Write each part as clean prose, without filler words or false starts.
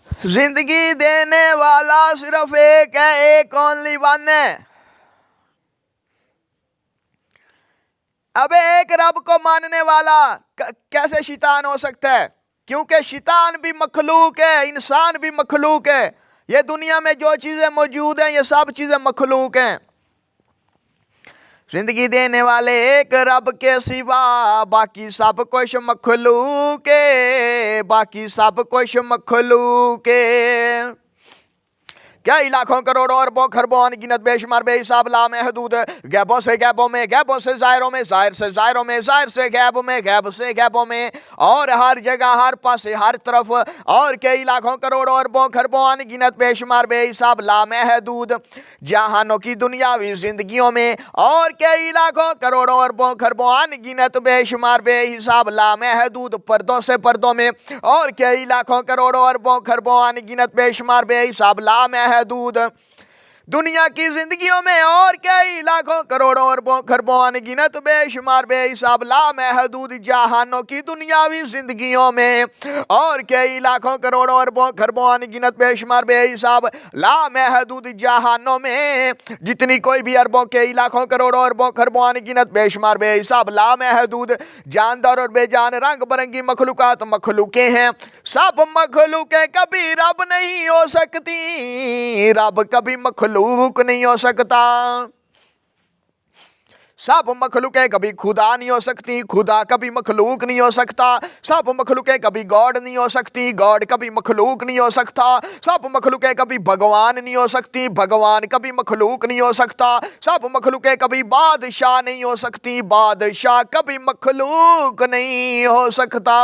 जिंदगी देने वाला सिर्फ एक है, एक ओनली वन है। अबे एक रब को मानने वाला कैसे शैतान हो सकता है? क्योंकि शैतान भी मखलूक है, इंसान भी मखलूक है। ये दुनिया में जो चीजें मौजूद हैं ये सब चीजें मखलूक हैं। जिंदगी देने वाले एक रब के सिवा बाकी सब कुछ मखलूक है, बाकी सब कुछ मखलूक है। क्या लाखों करोड़ों अरबों खरबों अनगिनत बेशुमार बेहिसाब लामहदूद गैबों से गैबों में, गैबों से जायरों में, जाहिर से जायरों में, जाहिर से गैब में, गैब से गैबों में, और हर जगह हर पासे हर तरफ, और कई लाखों करोड़ों अरबों खरबों अनगिनत बेशुमार बेहिसाब लामहदूद जहानों की दुनियावी जिंदगियों में, और कई लाखों करोड़ों अरबों खरबों अनगिनत बेशुमार बेहिसाब लामहदूद पर्दों से पर्दों में, और कई लाखों करोड़ों अरबों खरबों अनगिनत बेशुमार बेहिसाब लामहदूद दुनिया की जिंदगियों में, और कई लाखों करोड़ों अरबों खरबों अनगिनत बेशुमार बेहिसाब लामहदूद जहानों की दुनियावी जिंदगियों में, और कई लाखों करोड़ों अरबों खरबों अनगिनत बेशुमार बेहिसाब लामहदूद जहानों में, जितनी कोई भी अरबों कई लाखों करोड़ों अरबों खरबों अनगिनत बेशुमार बेहिसाब लामहदूद जानदार और बेजान रंग बिरंगी मखलूकात मखलूकें हैं। सब मखलूकें कभी रब नहीं हो सकती, रब कभी मखलूक नहीं हो सकता। सब मखलूकें कभी खुदा नहीं हो सकती, खुदा कभी मखलूक नहीं हो सकता। सब मखलूकें कभी गॉड नहीं हो सकती, गॉड कभी मखलूक नहीं हो सकता। सब मखलूकें कभी भगवान नहीं हो सकती, भगवान कभी मखलूक नहीं हो सकता। सब मखलूकें कभी बादशाह नहीं हो सकती, बादशाह कभी मखलूक नहीं हो सकता।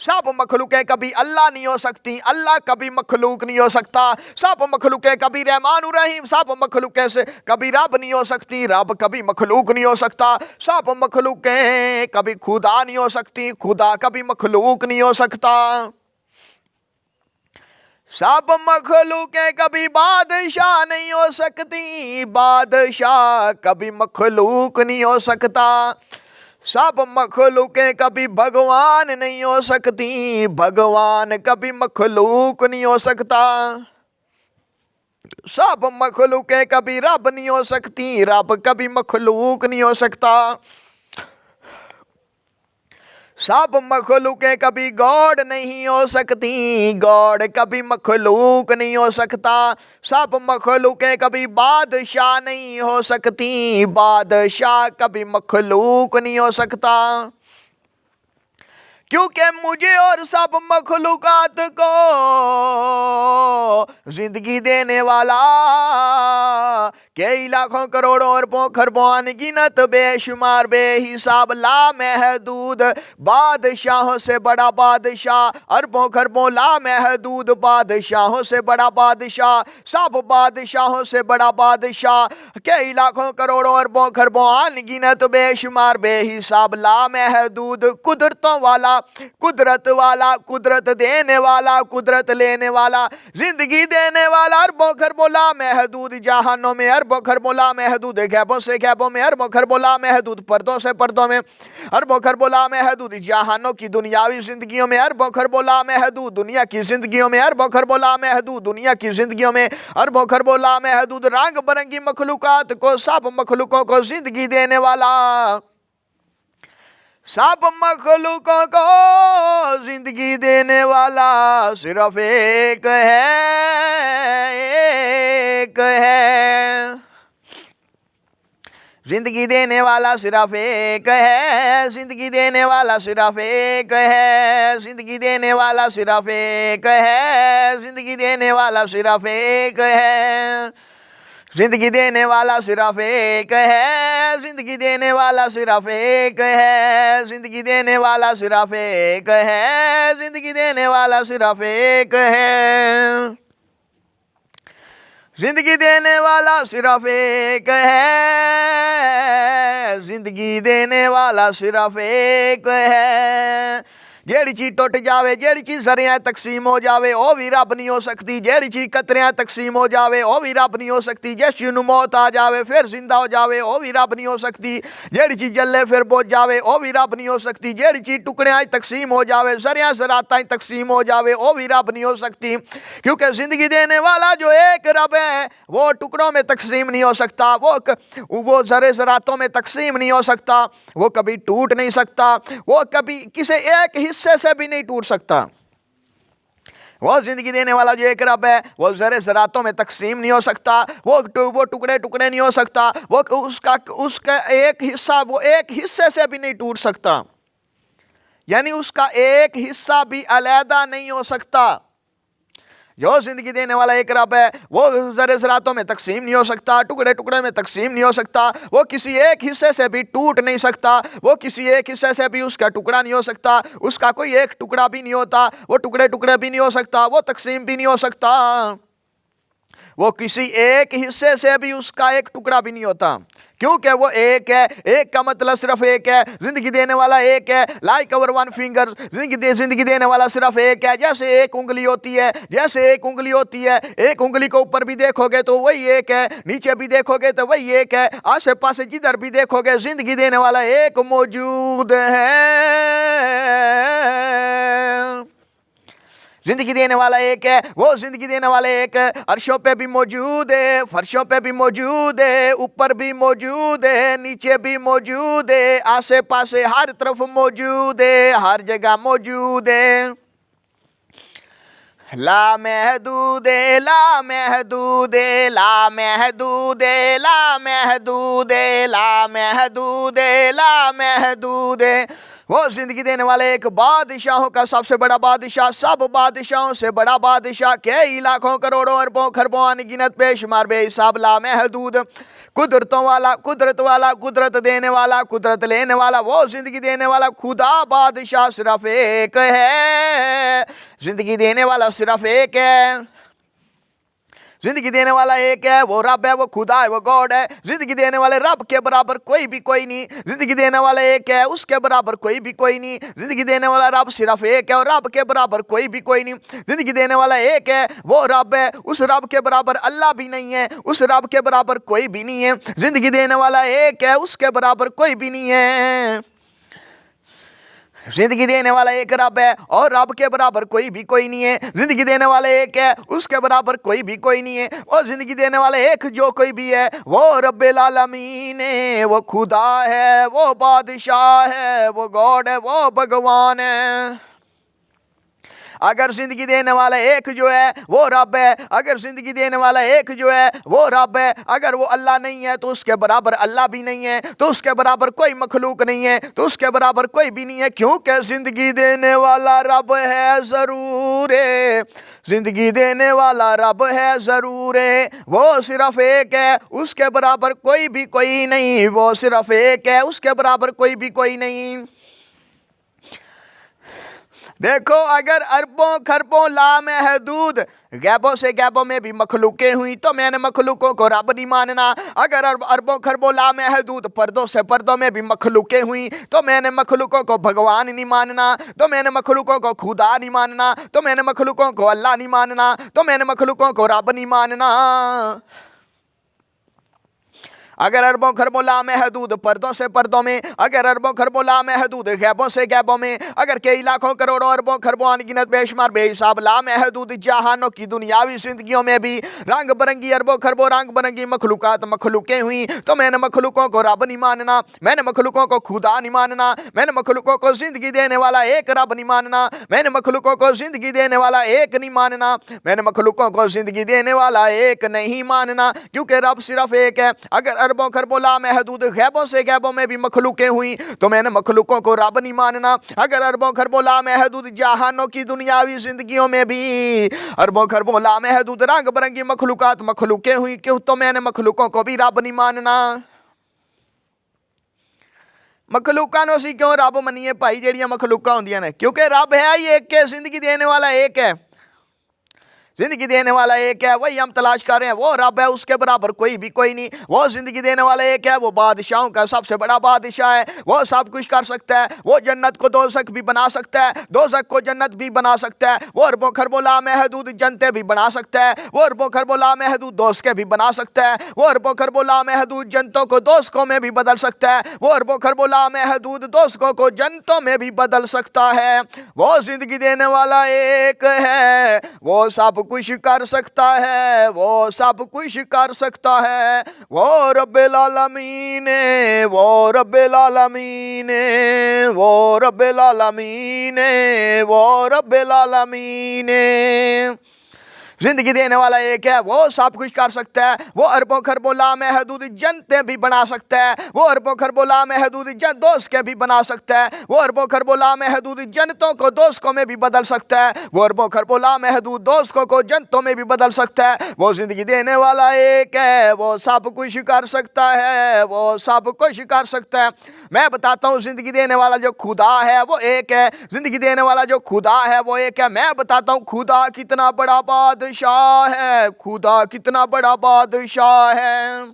सब मखलूकें कभी अल्लाह नहीं हो सकती, अल्लाह कभी मखलूक नहीं हो सकता। सब मखलूकें कभी रहमान रहीम, सब मखलूकें से कभी रब नहीं हो सकती, रब कभी मखलूक नहीं हो सकता। सब मखलूकें कभी खुदा नहीं हो सकती, खुदा कभी मखलूक नहीं हो सकता। सब मखलूकें कभी बादशाह नहीं हो सकती, बादशाह कभी मखलूक नहीं हो सकता। सब मखलूकें कभी भगवान नहीं हो सकती, भगवान कभी मखलूक नहीं हो सकता। सब मखलूकें कभी रब नहीं हो सकती, रब कभी मखलूक नहीं हो सकता। सब मखलूकें कभी गॉड नहीं हो सकती, गॉड कभी मखलूक नहीं हो सकता। सब मखलूकें कभी बादशाह नहीं हो सकती, बादशाह कभी मखलूक नहीं हो सकता। क्योंकि मुझे और सब मखलूकात को जिंदगी देने वाला कई लाखों करोड़ों अरबों खरबों अनगिनत बेशुमार बेहिसाब लामहदूद बादशाहों से बड़ा बादशाह, अरबों खरबों लामहदूद बादशाहों से बड़ा बादशाह, सब बादशाहों से बड़ा बादशाह, कई लाखों करोड़ों अरबों खरबों अनगिनत बेशुमार बेहिसाब लामहदूद कुदरतों वाला, कुदरत वाला, कुदरत देने वाला, कुदरत लेने वाला, जिंदगी देने वाला, अरबों खरबों लामहदूद जहानों में, अरबों खरबों लामहदूद गैबों से गैबों में, अरबों खरबों लामहदूद पर्दों से पर्दों में, अरबों खरबों लामहदूद जहानों की दुनियावी जिंदगियों में, अरबों खरबों लामहदूद दुनिया की जिंदगियों में, अरबों खरबों लामहदूद दुनिया की जिंदगियों में, अरबों खरबों लामहदूद रंग बिरंगी मखलूकात को, सब मखलूकों को जिंदगी देने वाला, सब मखलूकों को जिंदगी देने वाला सिर्फ एक है, एक है। जिंदगी देने वाला सिर्फ एक है, जिंदगी देने वाला सिर्फ एक है, जिंदगी देने वाला सिर्फ एक है, जिंदगी देने वाला सिर्फ एक है, जिंदगी देने वाला सिर्फ एक है, जिंदगी देने वाला सिर्फ एक है, जिंदगी देने वाला सिर्फ एक है, जिंदगी देने वाला सिर्फ एक है, जिंदगी देने वाला सिर्फ एक है, जिंदगी देने वाला सिर्फ एक है। जेड़ी चीज टुट जावे, जेड़ी चीज जरिया तकसीम हो जावे वो भी रब नहीं हो सकती। जेड़ी चीज कतरियां तकसीम हो जावे वो भी रब नहीं हो सकती। जिस चीज मौत आ जावे फिर जिंदा हो जावे वो भी रब नहीं हो सकती। जेड़ी चीज जले फिर बुझ जावे वो भी रब नहीं हो सकती। जेड़ी चीज टुकड़ियां तकसीम हो जावे, जरिया जराता तकसीम हो जावे वो भी रब नहीं हो सकती। क्योंकि जिंदगी देने वाला जो एक रब है वो टुकड़ों में तकसीम नहीं हो सकता, वो जरे जरातों में तकसीम नहीं हो सकता, वो कभी टूट नहीं सकता, वो कभी किसी एक हिस्से से भी नहीं टूट सकता। वो जिंदगी देने वाला जो एक रब है वो जरे जरातों में तकसीम नहीं हो सकता, वो टुकड़े टुकड़े नहीं हो सकता, वो उसका एक हिस्सा वो एक हिस्से से भी नहीं टूट सकता, यानी उसका एक हिस्सा भी अलहदा नहीं हो सकता। जो जिंदगी देने वाला एक रब है वो जरे जरातों में तकसीम नहीं हो सकता, टुकड़े टुकड़े में तकसीम नहीं हो सकता, वो किसी एक हिस्से से भी टूट नहीं सकता, वो किसी एक हिस्से से भी उसका टुकड़ा नहीं हो सकता, उसका कोई एक टुकड़ा भी नहीं होता, वो टुकड़े टुकड़े भी नहीं हो सकता, वो तकसीम भी नहीं हो सकता, वो किसी एक हिस्से से भी उसका एक टुकड़ा भी नहीं होता, क्योंकि वो एक है। एक का मतलब सिर्फ एक है, जिंदगी देने वाला एक है। लाइक अवर वन फिंगर, जिंदगी देने वाला सिर्फ एक है। जैसे एक उंगली होती है, जैसे एक उंगली होती है, एक उंगली को ऊपर भी देखोगे तो वही एक है, नीचे भी देखोगे तो वही एक है, आसे पासे जिधर भी देखोगे जिंदगी देने वाला एक मौजूद है। जिंदगी देने वाला एक है, वो जिंदगी देने वाला एक है। अर्शों पे भी मौजूद है, फर्शों पे भी मौजूद है, ऊपर भी मौजूद है, नीचे भी मौजूद है, आसे पासे हर तरफ मौजूद है, हर जगह मौजूद है। ला महदूद ला महदूद ला महदूद ला महदूद ला महदूद ला महदूद, वो जिंदगी देने वाले एक बादशाहों का सबसे बड़ा बादशाह, सब बादशाहों से बड़ा बादशाह, कई लाखों करोड़ों अरबों खरबों अनगिनत बेशुमार बेहिसाब लामहदूद, कुदरतों वाला, कुदरत वाला, कुदरत देने वाला, कुदरत लेने वाला, वो जिंदगी देने वाला खुदा बादशाह सिर्फ एक है। जिंदगी देने वाला सिर्फ एक है, जिंदगी देने वाला एक है, वो रब है, वो खुदा है, वो गॉड है। जिंदगी देने वाले रब के बराबर कोई भी कोई नहीं। जिंदगी देने वाला एक है, उसके बराबर कोई भी कोई नहीं। जिंदगी देने वाला रब सिर्फ एक है और रब के बराबर कोई भी कोई नहीं। जिंदगी देने वाला एक है, वो रब है, उस रब के बराबर अल्लाह भी नहीं है, उस रब के बराबर कोई भी नहीं है। जिंदगी देने वाला एक है, उसके बराबर कोई भी नहीं है। जिंदगी देने वाला एक रब है और रब के बराबर कोई भी कोई नहीं है। जिंदगी देने वाला एक है, उसके बराबर कोई भी कोई नहीं है। और जिंदगी देने वाला एक जो कोई भी है वो रब्बिल आलमीन है, वो खुदा है, वो बादशाह है, वो गॉड है, वो भगवान है। अगर जिंदगी देने वाला एक जो है वो रब है, अगर जिंदगी देने वाला एक जो है वो रब है, अगर वो अल्लाह नहीं है तो उसके बराबर अल्लाह भी नहीं है, तो उसके बराबर कोई मखलूक नहीं है, तो उसके बराबर कोई भी नहीं है। क्योंकि जिंदगी देने वाला रब है जरूर है, जिंदगी देने वाला रब है जरूर है, वो सिर्फ एक है, उसके बराबर कोई भी कोई नहीं, वो सिर्फ एक है, उसके बराबर कोई भी कोई नहीं। देखो, अगर अरबों खरबों लामहदूद गैबों से गैबों में भी मखलूकें हुई तो मैंने मखलूकों को रब नहीं मानना। अगर अरबों खरबों लामहदूद पर्दों से पर्दों में भी मखलूकें हुई तो मैंने मखलूकों को भगवान नहीं मानना, तो मैंने मखलूकों को खुदा नहीं मानना, तो मैंने मखलूकों को अल्लाह नहीं मानना, तो मैंने मखलूकों को रब नहीं मानना। अगर अरबों खरबों लामहदूद पर्दों से पर्दों में, अगर अरबों खरबों लामहदूद गैबों से गैबों में, अगर कई लाखों करोड़ों अरबों खरबों अनगिनत बेशुमार बेहिसाब लामहदूद जहानों की दुनियावी जिंदगियों में भी रंग बिरंगी अरबों खरबों रंग बिरंगी मखलूकात मखलूकें हुई तो मैंने मखलूकों को रब नहीं मानना, मैंने मखलूकों को खुदा नहीं मानना, मैंने मखलूकों को जिंदगी देने वाला एक रब नहीं मानना, मैंने मखलूकों को जिंदगी देने वाला एक नहीं मानना, मैंने मखलूकों को जिंदगी देने वाला एक नहीं मानना, क्योंकि रब सिर्फ एक है। अगर अरबों खरबों लामहदूद गैबों से गैबों में भी मखलूकें हुई तो मैंने मखलूकों को रब नहीं मानना। अगर अरबों खरबों लामहदूद जहानों की दुनियावी जिंदगियों में भी अरबों खरबों लामहदूद रंग बिरंगी मखलूकात मखलूकें हुई क्यों तो मैंने मखलूकों को भी रब नहीं मानना। मखलूका नो सी क्यों रब मनीए भाई जेड़ियां मखलूका होंदियां ने? क्योंकि रब है ही एक है, जिंदगी देने वाला एक है। जिंदगी देने वाला एक है, वही हम तलाश कर रहे हैं। वो रब है, उसके बराबर कोई भी कोई नहीं। वो जिंदगी देने वाला एक है, वो बादशाहों का सबसे बड़ा बादशाह है। वो सब कुछ कर सकता है। वो जन्नत को दोज़ख भी बना सकता है, दोज़ख को जन्नत भी बना सकता है। वो अरबों खरबों लामहदूद जन्नतें भी बना सकता है। वो अरबों खरबों लामहदूद दोज़खें भी बना सकता है। वो अरबों खरबों लामहदूद जन्नतों को दोज़खों में भी बदल सकता है। वो अरबों खरबों लामहदूद दोज़खों को जन्नतों में भी बदल सकता है। वो जिंदगी देने वाला एक है, वो सब कुछ कर सकता है, वो सब कुछ कर सकता है। वो रब्बिल आलमीन, वो रब्बिल आलमीन, वो रब्बिल आलमीन, वो रब्बिल आलमीन। जिंदगी देने वाला एक है, वो सब कुछ कर सकता है। वो अरबों खरबों लामहदूद जन्नतें भी बना सकता है। वो अरबों खरबों लामहदूद दोज़खें भी बना सकता है। वो अरबों खरबों लामहदूद जन्नतों को दोज़खों में भी बदल सकता है। वो अरबों खरबों लामहदूद दोज़खों को जन्नतों में भी बदल सकता है। वो जिंदगी देने वाला एक है, वो सब कुछ कर सकता है, वो सब कुछ कर सकता है। मैं बताता हूँ, जिंदगी देने वाला जो खुदा है वो एक है। जिंदगी देने वाला जो खुदा है वो एक है। मैं बताता हूँ खुदा कितना बड़ा बादशाह है, खुदा कितना बड़ा बादशाह है।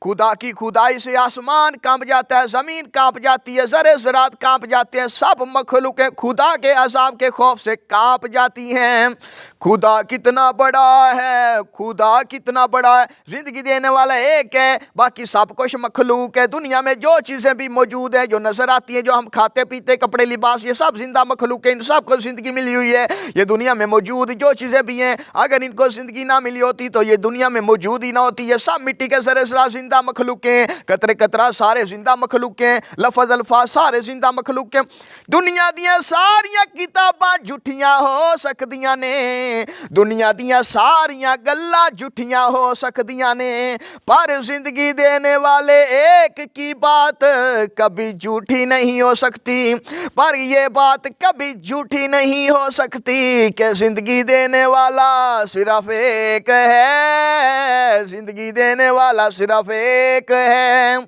खुदा की खुदाई से आसमान कांप जाता है, जमीन कांप जाती है, ज़रे ज़रात कांप जाते हैं, सब मखलूक़ें खुदा के अज़ाब के खौफ से कांप जाती हैं। खुदा कितना बड़ा है, खुदा कितना बड़ा है। जिंदगी देने वाला एक है, बाकी सब कुछ मखलूक है। दुनिया में जो चीज़ें भी मौजूद है, जो नजर आती है, जो हम खाते पीते, कपड़े लिबास, ये सब जिंदा मखलूक है। इन सब को जिंदगी मिली हुई है। ये दुनिया में मौजूद जो चीज़ें भी हैं, अगर इनको जिंदगी ना मिली होती तो ये दुनिया में मौजूद ही ना होती। ये सब मिट्टी के ज़रे ज़रात जिंदा मखलूक हैं, कतरे कतरा सारे जिंदा मखलूक हैं, लफज अल्फाज सारे जिंदा मखलूक हैं। दुनिया दियां सारियां किताबां झूठियां हो सकदियां ने, दुनिया दियां सारियां गल्लां झूठियां हो सकदियां ने, पर जिंदगी देने वाले एक की बात कभी झूठी नहीं हो सकती। पर ये बात कभी झूठी नहीं हो सकती कि जिंदगी देने वाला सिर्फ एक है, जिंदगी देने वाला सिर्फ एक है।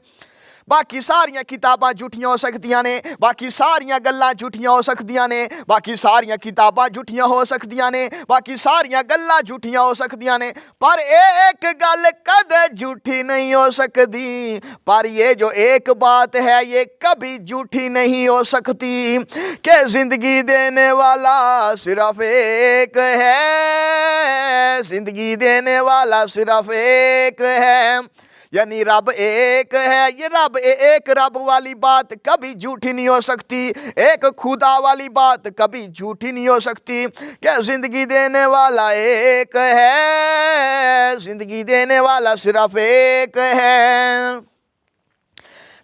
बाकी सारियां किताबां झूठियां हो सकदियां ने, बाकी सारियां गल्लां झूठियां हो सकदियां ने, बाकी सारियां किताबां झूठियां हो सकदियां ने, बाकी सारियां गल्लां झूठियां हो सकदियां ने, पर एक गल कदे झूठी नहीं हो सकती। पर ये जो एक बात है ये कभी झूठी नहीं हो सकती कि जिंदगी देने वाला सिर्फ एक है, जिंदगी देने वाला सिर्फ एक है। यानी रब एक है। ये रब एक रब वाली बात कभी झूठी नहीं हो सकती, एक खुदा वाली बात कभी झूठी नहीं हो सकती कि जिंदगी देने वाला एक है, जिंदगी देने वाला सिर्फ एक है।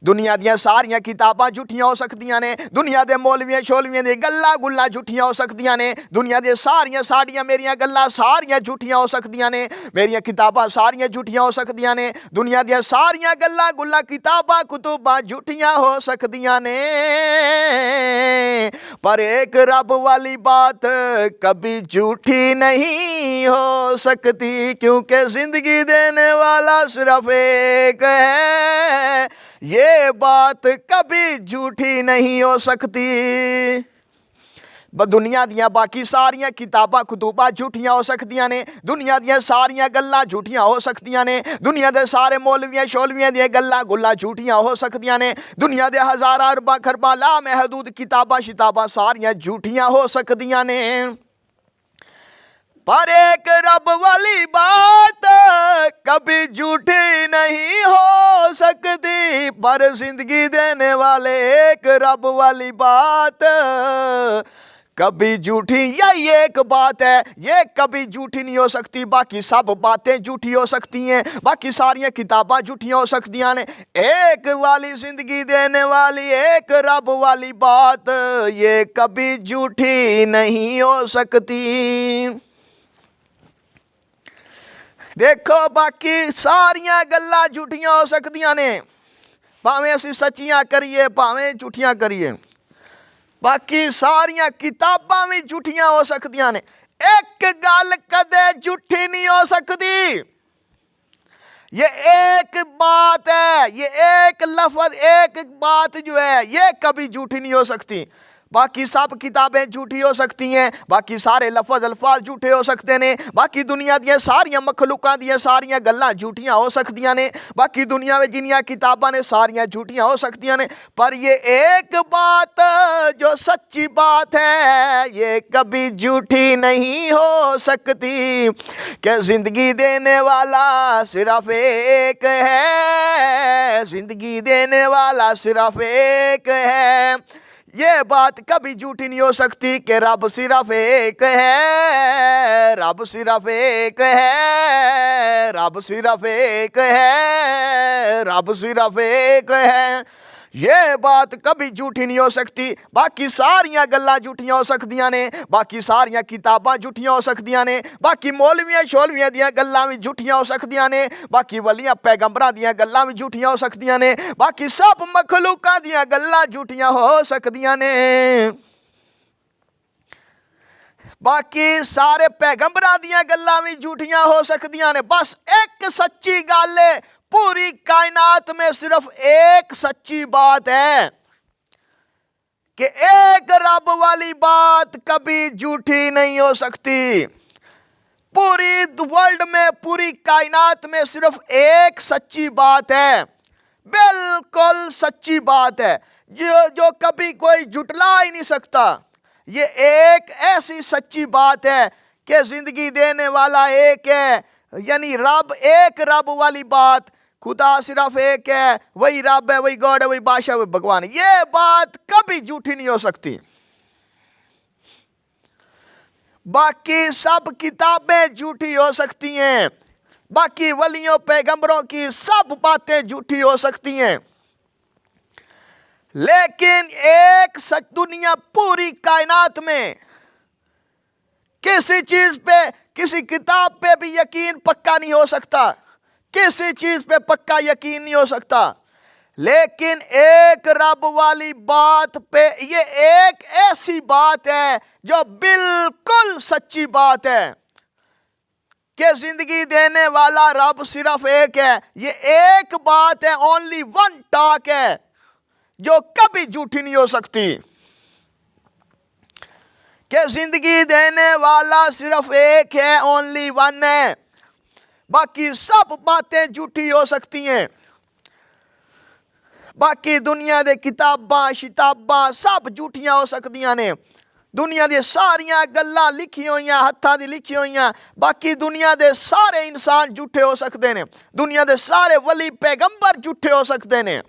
दुनिया दियां सारियां किताबां झूठियां हो सकदियां ने, दुनिया दे मौलवियां शौलवियां दी गल्लां गुल्लां झूठियां हो सकदियां ने, दुनिया दे सारियां साड़ियां मेरियां गल्लां सारियां झूठियां हो सकदियां ने, मेरियां किताबां सारियां झूठियां हो सकदियां ने, दुनिया दियां सारियां गल्लां गुल्लां किताबां कुतुबां झूठियां हो सकदियां ने, पर एक रब वाली बात कभी झूठी नहीं हो सकती, क्योंकि जिंदगी देने वाला सिर्फ एक है। ये बात कभी झूठी नहीं हो सकती। दुनिया दियां बाकी सारियां किताबां कुतुबां झूठियां हो सकदियां ने, दुनिया दियां सारियां गल्लां झूठियां हो सकदियां ने, दुनिया दे सारे मौलवियां शौलवियां दी गल्लां गुल्लां झूठियां हो सकदियां ने, दुनिया दे हज़ारां अरबां खरबां लामहदूद किताबां शिताबां सारियां झूठियां हो सकदियां ने, पर एक रब वाली बात कभी झूठी नहीं हो सकती। पर जिंदगी देने वाले एक रब वाली बात कभी झूठी, यही एक बात है, ये कभी झूठी नहीं हो सकती। बाकी सब बातें झूठी हो सकती हैं, बाकी सारियां किताबां झूठियां हो सकदियां ने, एक वाली जिंदगी देने वाली एक रब वाली बात ये कभी झूठी नहीं हो सकती। देखो बाकी सारियां गल्लां झूठियां हो सकदियां ने, भावें असीं सच्चियां करिए भावें झूठियां करिए, बाकी सारियां किताबां भी झूठियां हो सकदियां ने, एक गल कदे झूठी नहीं हो सकती। ये एक बात है, ये एक लफ्ज एक बात जो है ये कभी झूठी नहीं हो सकती। बाकी सब किताबें झूठी हो सकती हैं, बाकी सारे लफज अल्फाज झूठे हो सकते ने, बाकी दुनिया दी सारियां मखलूकां दी सारियां गल्लां झूठियां हो सकदियां ने, बाकी दुनिया में जिन्नियां किताबां ने सारियां झूठियां हो सकदियां ने, पर ये एक बात जो सच्ची बात है ये कभी झूठी नहीं हो सकती कि जिंदगी देने वाला सिर्फ एक है, जिंदगी देने वाला सिर्फ एक है। ये बात कभी झूठी नहीं हो सकती कि रब सिर्फ एक है, रब सिर्फ एक है, रब सिर्फ एक है, रब सिर्फ एक है। ये बात कभी झूठी नहीं हो सकती। बाकी सारियां गल्लां झूठियां हो सकदियां ने, बाकी सारियां किताबां झूठियां हो सकदियां ने, बाकी मौलवियां शौलवियां दियां गल्लां भी झूठियां हो सकदियां ने, बाकी वलियां पैगंबरां दियां गल्लां भी झूठियां हो सकदियां ने, बाकी सब मखलूकां दियां गल्लां झूठियां हो सकदियां ने, बाकी सारे पैगंबरां दियां गल्लां भी झूठियां हो सकदियां ने। बस एक सच्ची गल है, पूरी कायनात में सिर्फ एक सच्ची बात है कि एक रब वाली बात कभी झूठी नहीं हो सकती। पूरी वर्ल्ड में, पूरी कायनात में सिर्फ एक सच्ची बात है, बिल्कुल सच्ची बात है जो कभी कोई झुटला ही नहीं सकता। ये एक ऐसी सच्ची बात है कि जिंदगी देने वाला एक है, यानी रब, एक रब वाली बात, खुदा सिर्फ एक है, वही रब है, वही गॉड है, वही बादशाह, वही भगवान है। ये बात कभी झूठी नहीं हो सकती। बाकी सब किताबें झूठी हो सकती हैं, बाकी वलियों पैगंबरों की सब बातें झूठी हो सकती हैं, लेकिन एक सच, दुनिया पूरी कायनात में किसी चीज पे, किसी किताब पे भी यकीन पक्का नहीं हो सकता, किसी चीज पे पक्का यकीन नहीं हो सकता, लेकिन एक रब वाली बात पे ये एक ऐसी बात है जो बिल्कुल सच्ची बात है कि जिंदगी देने वाला रब सिर्फ एक है। ये एक बात है, ओनली वन टॉक है जो कभी झूठी नहीं हो सकती कि जिंदगी देने वाला सिर्फ एक है, ओनली वन है। बाकी सब बातें झूठी हो सकती हैं, बाकी दुनिया दे किताबां शिताबां सब झूठियां हो सकदियां ने, दुनिया दी सारियां गल्लां लिखी होइयां, हत्थां दी लिखी होइयां, बाकी दुनिया दे सारे इंसान झूठे हो सकते ने, दुनिया दे सारे वली पैगंबर झूठे हो सकते ने,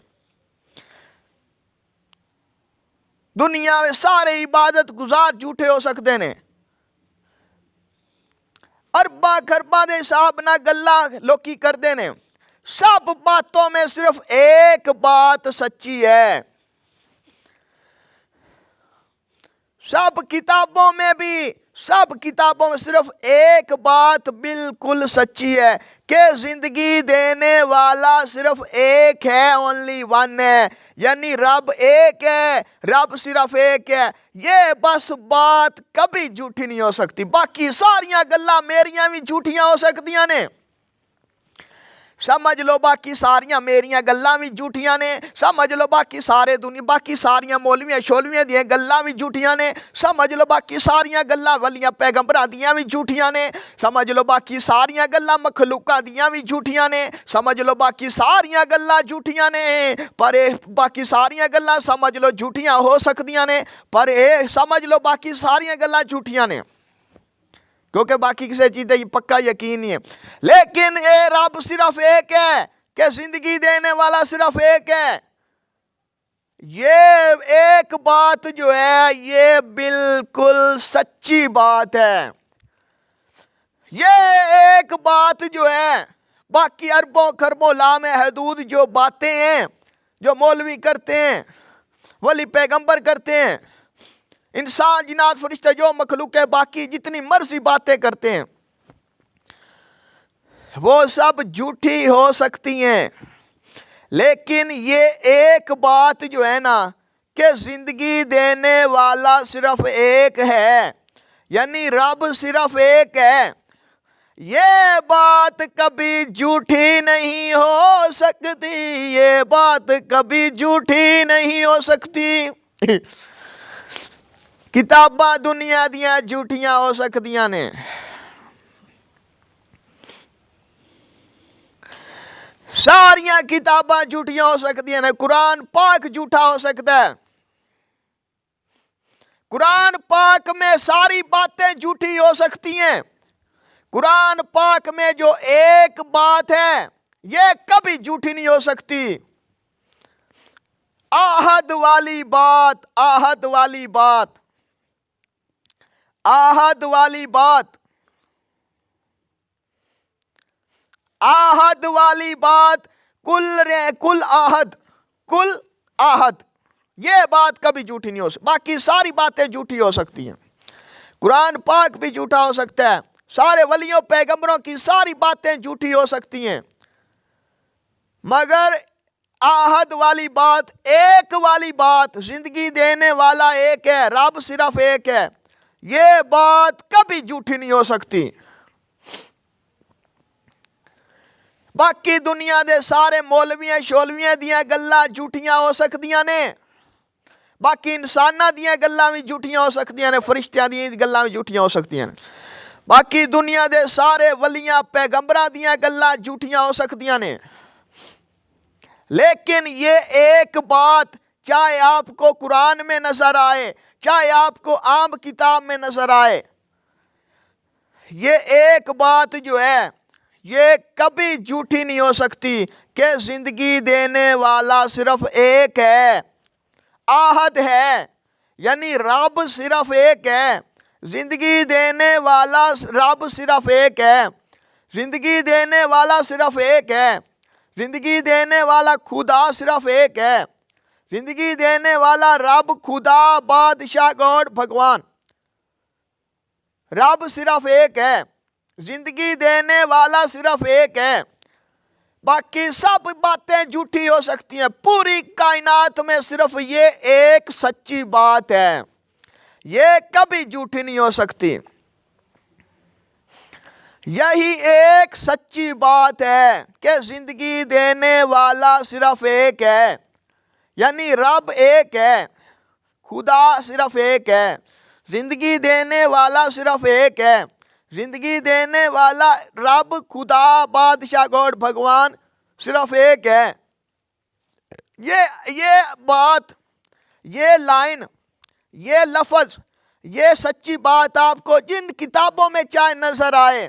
दुनिया में सारे इबादत गुजार झूठे हो सकते ने। अरबा खरबा दे हिसाब ना गल्ला लोकी करते ने, सब बातों में सिर्फ एक बात सच्ची है। सब किताबों में भी, सब किताबों में सिर्फ एक बात बिल्कुल सच्ची है कि जिंदगी देने वाला सिर्फ एक है, ओनली वन है, यानी रब एक है, रब सिर्फ एक है। ये बस बात कभी झूठी नहीं हो सकती। बाकी सारियां गल्लां मेरियां भी झूठियां हो सकदियां ने, समझ लो, बाकी सारियां मेरियां गल्लां भी झूठियां ने, समझ लो बाकी सारे दुनिया, बाकी सारियां मौलवियां शौलवियां दियां गल्लां भी झूठियां ने, समझ लो बाकी सारियां गल्लां वलियां पैगंबरां दियां भी झूठियां ने, समझ लो बाकी सारियां गल्लां मखलूकां दियां भी झूठियां ने, समझ लो बाकी सारियां गल्लां झूठियां ने, पर बाकी सारियां गल्लां समझ लो झूठियां हो सकदियां ने, पर समझ लो बाकी सारियां गल्लां झूठियां ने, क्योंकि बाकी किसी चीज़ का पक्का यकीन नहीं है। लेकिन ये रब सिर्फ एक है कि जिंदगी देने वाला सिर्फ एक है। ये एक बात जो है ये बिल्कुल सच्ची बात है। ये एक बात जो है, बाकी अरबों खरबों लामे हदूद जो बातें हैं जो मौलवी करते हैं, वली पैगंबर करते हैं, इंसान जिन्नात फरिश्ते जो मखलूक है, बाकी जितनी मर्जी बातें करते हैं, वो सब झूठी हो सकती हैं, लेकिन ये एक बात जो है ना कि जिंदगी देने वाला सिर्फ एक है, यानी रब सिर्फ एक है, ये बात कभी झूठी नहीं हो सकती। ये बात कभी झूठी नहीं हो सकती। किताबां दुनिया दियां झूठियां हो सकदियां ने, सारियां किताबां झूठियां हो सकदियां ने। कुरान पाक झूठा हो सकता है, कुरान पाक में सारी बातें झूठी हो सकती हैं। कुरान पाक में जो एक बात है ये कभी झूठी नहीं हो सकती। आहद वाली बात, आहद वाली बात, आहद वाली बात, आहद वाली बात, कुल आहद, कुल आहद, ये बात कभी झूठी नहीं हो सकती। बाकी सारी बातें झूठी हो सकती हैं। कुरान पाक भी झूठा हो सकता है, सारे वलियों पैगंबरों की सारी बातें झूठी हो सकती हैं, मगर आहद वाली बात, एक वाली बात, जिंदगी देने वाला एक है, रब सिर्फ एक है, ये बात कभी झूठी नहीं हो सकती। बाकी दुनिया दे सारे मौलवियां शौलवियां दियां गल्लां झूठियां हो सकदियां ने, बाकी इंसानां दियां गल्लां भी झूठियां हो सकदियां ने, फरिश्तियां दियां गल्लां भी झूठियां हो सकदियां ने। बाकी दुनिया दे सारे वलियां पैगंबरां दियां गल्लां झूठियां हो सकदियां ने, लेकिन ये एक बात, चाहे आपको कुरान में नजर आए, चाहे आपको आम किताब में नजर आए, ये एक बात जो है ये कभी झूठी नहीं हो सकती कि जिंदगी देने वाला सिर्फ एक है, आहद है, यानी रब सिर्फ एक है। जिंदगी देने वाला रब सिर्फ एक है, जिंदगी देने वाला सिर्फ एक है, जिंदगी देने वाला खुदा सिर्फ एक है, जिंदगी देने वाला रब खुदा बादशाह गॉड भगवान, रब सिर्फ एक है, जिंदगी देने वाला सिर्फ एक है। बाकी सब बातें झूठी हो सकती हैं। पूरी कायनात में सिर्फ ये एक सच्ची बात है, ये कभी झूठी नहीं हो सकती। यही एक सच्ची बात है कि जिंदगी देने वाला सिर्फ एक है, यानी रब एक है, खुदा सिर्फ एक है, जिंदगी देने वाला सिर्फ एक है, जिंदगी देने वाला रब खुदा बादशाह गॉड भगवान सिर्फ एक है। ये बात, ये लाइन, ये लफ्ज, ये सच्ची बात आपको जिन किताबों में चाहे नजर आए,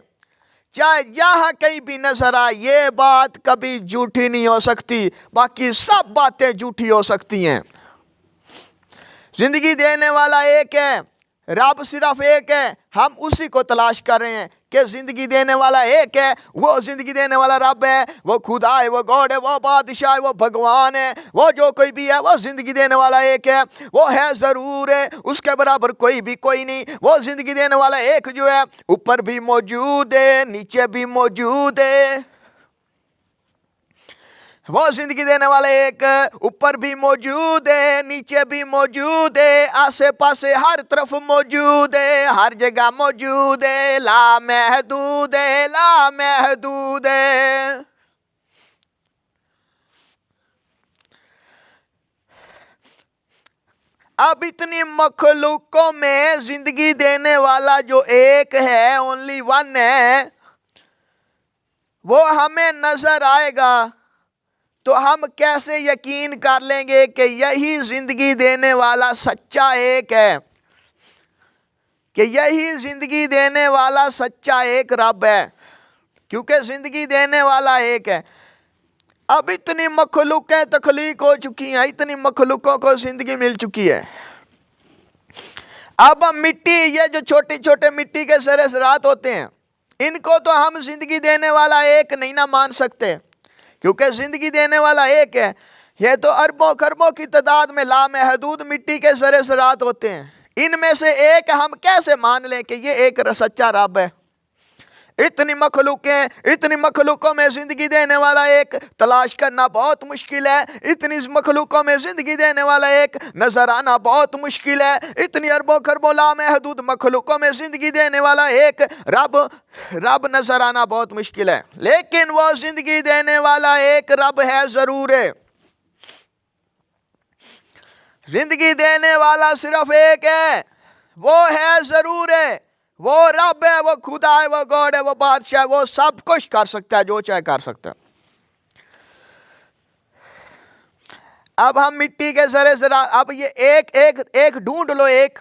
चाहे यहाँ कहीं भी नजर आए, ये बात कभी झूठी नहीं हो सकती। बाकी सब बातें झूठी हो सकती हैं। जिंदगी देने वाला एक है, रब सिर्फ एक है, हम उसी को तलाश कर रहे हैं कि जिंदगी देने वाला एक है, वो जिंदगी देने वाला रब है, वो खुदा है, वो गॉड है, वो बादशाह है, वो भगवान है, वो जो कोई भी है वो जिंदगी देने वाला एक है। वो है ज़रूर है, उसके बराबर कोई भी कोई नहीं। वो जिंदगी देने वाला एक जो है ऊपर भी मौजूद है, नीचे भी मौजूद है। वो जिंदगी देने वाला एक ऊपर भी मौजूद है, नीचे भी मौजूद है, आसे पासे हर तरफ मौजूद है, हर जगह मौजूद है, ला महदूद है, ला महदूद है। अब इतनी मखलूकों में जिंदगी देने वाला जो एक है, ओनली वन है, वो हमें नजर आएगा तो हम कैसे यकीन कर लेंगे कि यही जिंदगी देने वाला सच्चा एक है, कि यही जिंदगी देने वाला सच्चा एक रब है, क्योंकि जिंदगी देने वाला एक है। अब इतनी मखलूकें तख्लीक हो चुकी हैं, इतनी मखलूकों को जिंदगी मिल चुकी है। अब हम मिट्टी, ये जो छोटे छोटे मिट्टी के सरे सरात होते हैं, इनको तो हम जिंदगी देने वाला एक नहीं ना मान सकते, क्योंकि जिंदगी देने वाला एक है। ये तो अरबों खरबों की तादाद में लामहदूद मिट्टी के सरे सरात होते हैं, इनमें से एक हम कैसे मान लें कि ये एक सच्चा रब है। इतनी मखलूकें, इतनी मखलूकों में जिंदगी देने वाला एक तलाश करना बहुत मुश्किल है, इतनी मखलूकों में जिंदगी देने वाला एक नजर आना बहुत मुश्किल है, इतनी अरबों खरबों लामहदूद मखलूकों में जिंदगी देने वाला एक रब नजर आना बहुत मुश्किल है। लेकिन वो जिंदगी देने वाला एक रब है जरूर है। जिंदगी देने वाला सिर्फ एक है, वो है, जरूर है, वो रब है, वो खुदा है, वो गॉड है, वो बादशाह है, वो सब कुछ कर सकता है, जो चाहे कर सकता है। अब हम मिट्टी के जरे जरा, अब ये एक एक एक ढूंढ लो, एक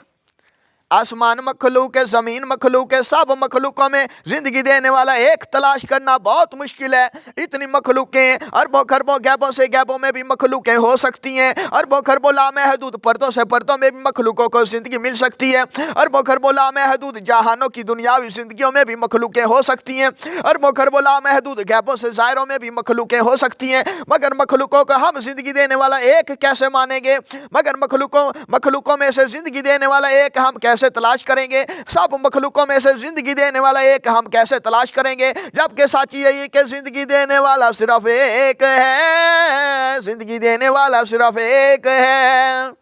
आसमान मखलूक है, ज़मीन मखलूक है, सब मखलूकों में ज़िंदगी देने वाला एक तलाश करना बहुत मुश्किल है। इतनी मखलूकें, अरबों खरबों गैबों से गैबों में भी मखलूकें हो सकती हैं, अरबों खरबों लामहदूद परतों से परतों में भी मखलूकों को ज़िंदगी मिल सकती है, अरबों खरबों लामहदूद जहानों की दुनियावी ज़िंदगियों में भी मखलूकें हो सकती हैं, अरबों खरबों लामहदूद गैबों से ज़ायरों में भी मखलूकें हो सकती हैं। मगर मखलूकों को हम ज़िंदगी देने वाला एक कैसे मानेंगे? मगर मखलूकों में से ज़िंदगी देने वाला एक हम कैसे तलाश करेंगे? सब मखलूकों में से जिंदगी देने वाला एक हम कैसे तलाश करेंगे? जबकि सच्ची यही कि जिंदगी देने वाला सिर्फ एक है, जिंदगी देने वाला सिर्फ एक है।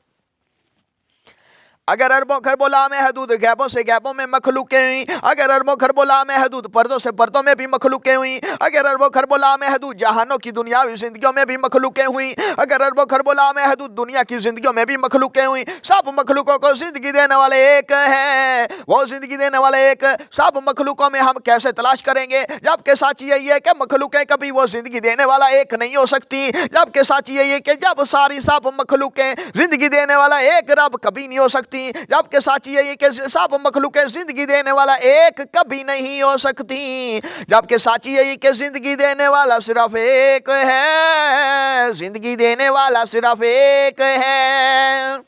अगर अरबों खरबों लामहदूद गैबों से गैबों में मखलूकें हुई, अगर अरबों खरबों लामहदूद पर्दों से पर्दों में भी मखलूकें हुई, अगर अरबों खरबों लामहदूद जहानों की दुनियावी जिंदगियों में भी मखलूकें हुई, अगर अरबों खरबों लामहदूद दुनिया की जिंदगियों में भी मखलूकें हुई, सब मखलूकों को जिंदगी देने वाले एक है, वो जिंदगी देने वाले एक सब मखलूकों में हम कैसे तलाश करेंगे? जबकि सच यही है कि मखलूकें कभी वो जिंदगी देने वाला एक नहीं हो सकती। जबकि सच यही है कि जब सारी सब मखलूकें जिंदगी देने वाला एक रब कभी नहीं हो सकती। जबकि सच यही है कि सब मखलूकें जिंदगी देने वाला एक कभी नहीं हो सकती। जबकि सच यही कि जिंदगी देने वाला सिर्फ एक है, जिंदगी देने वाला सिर्फ एक है।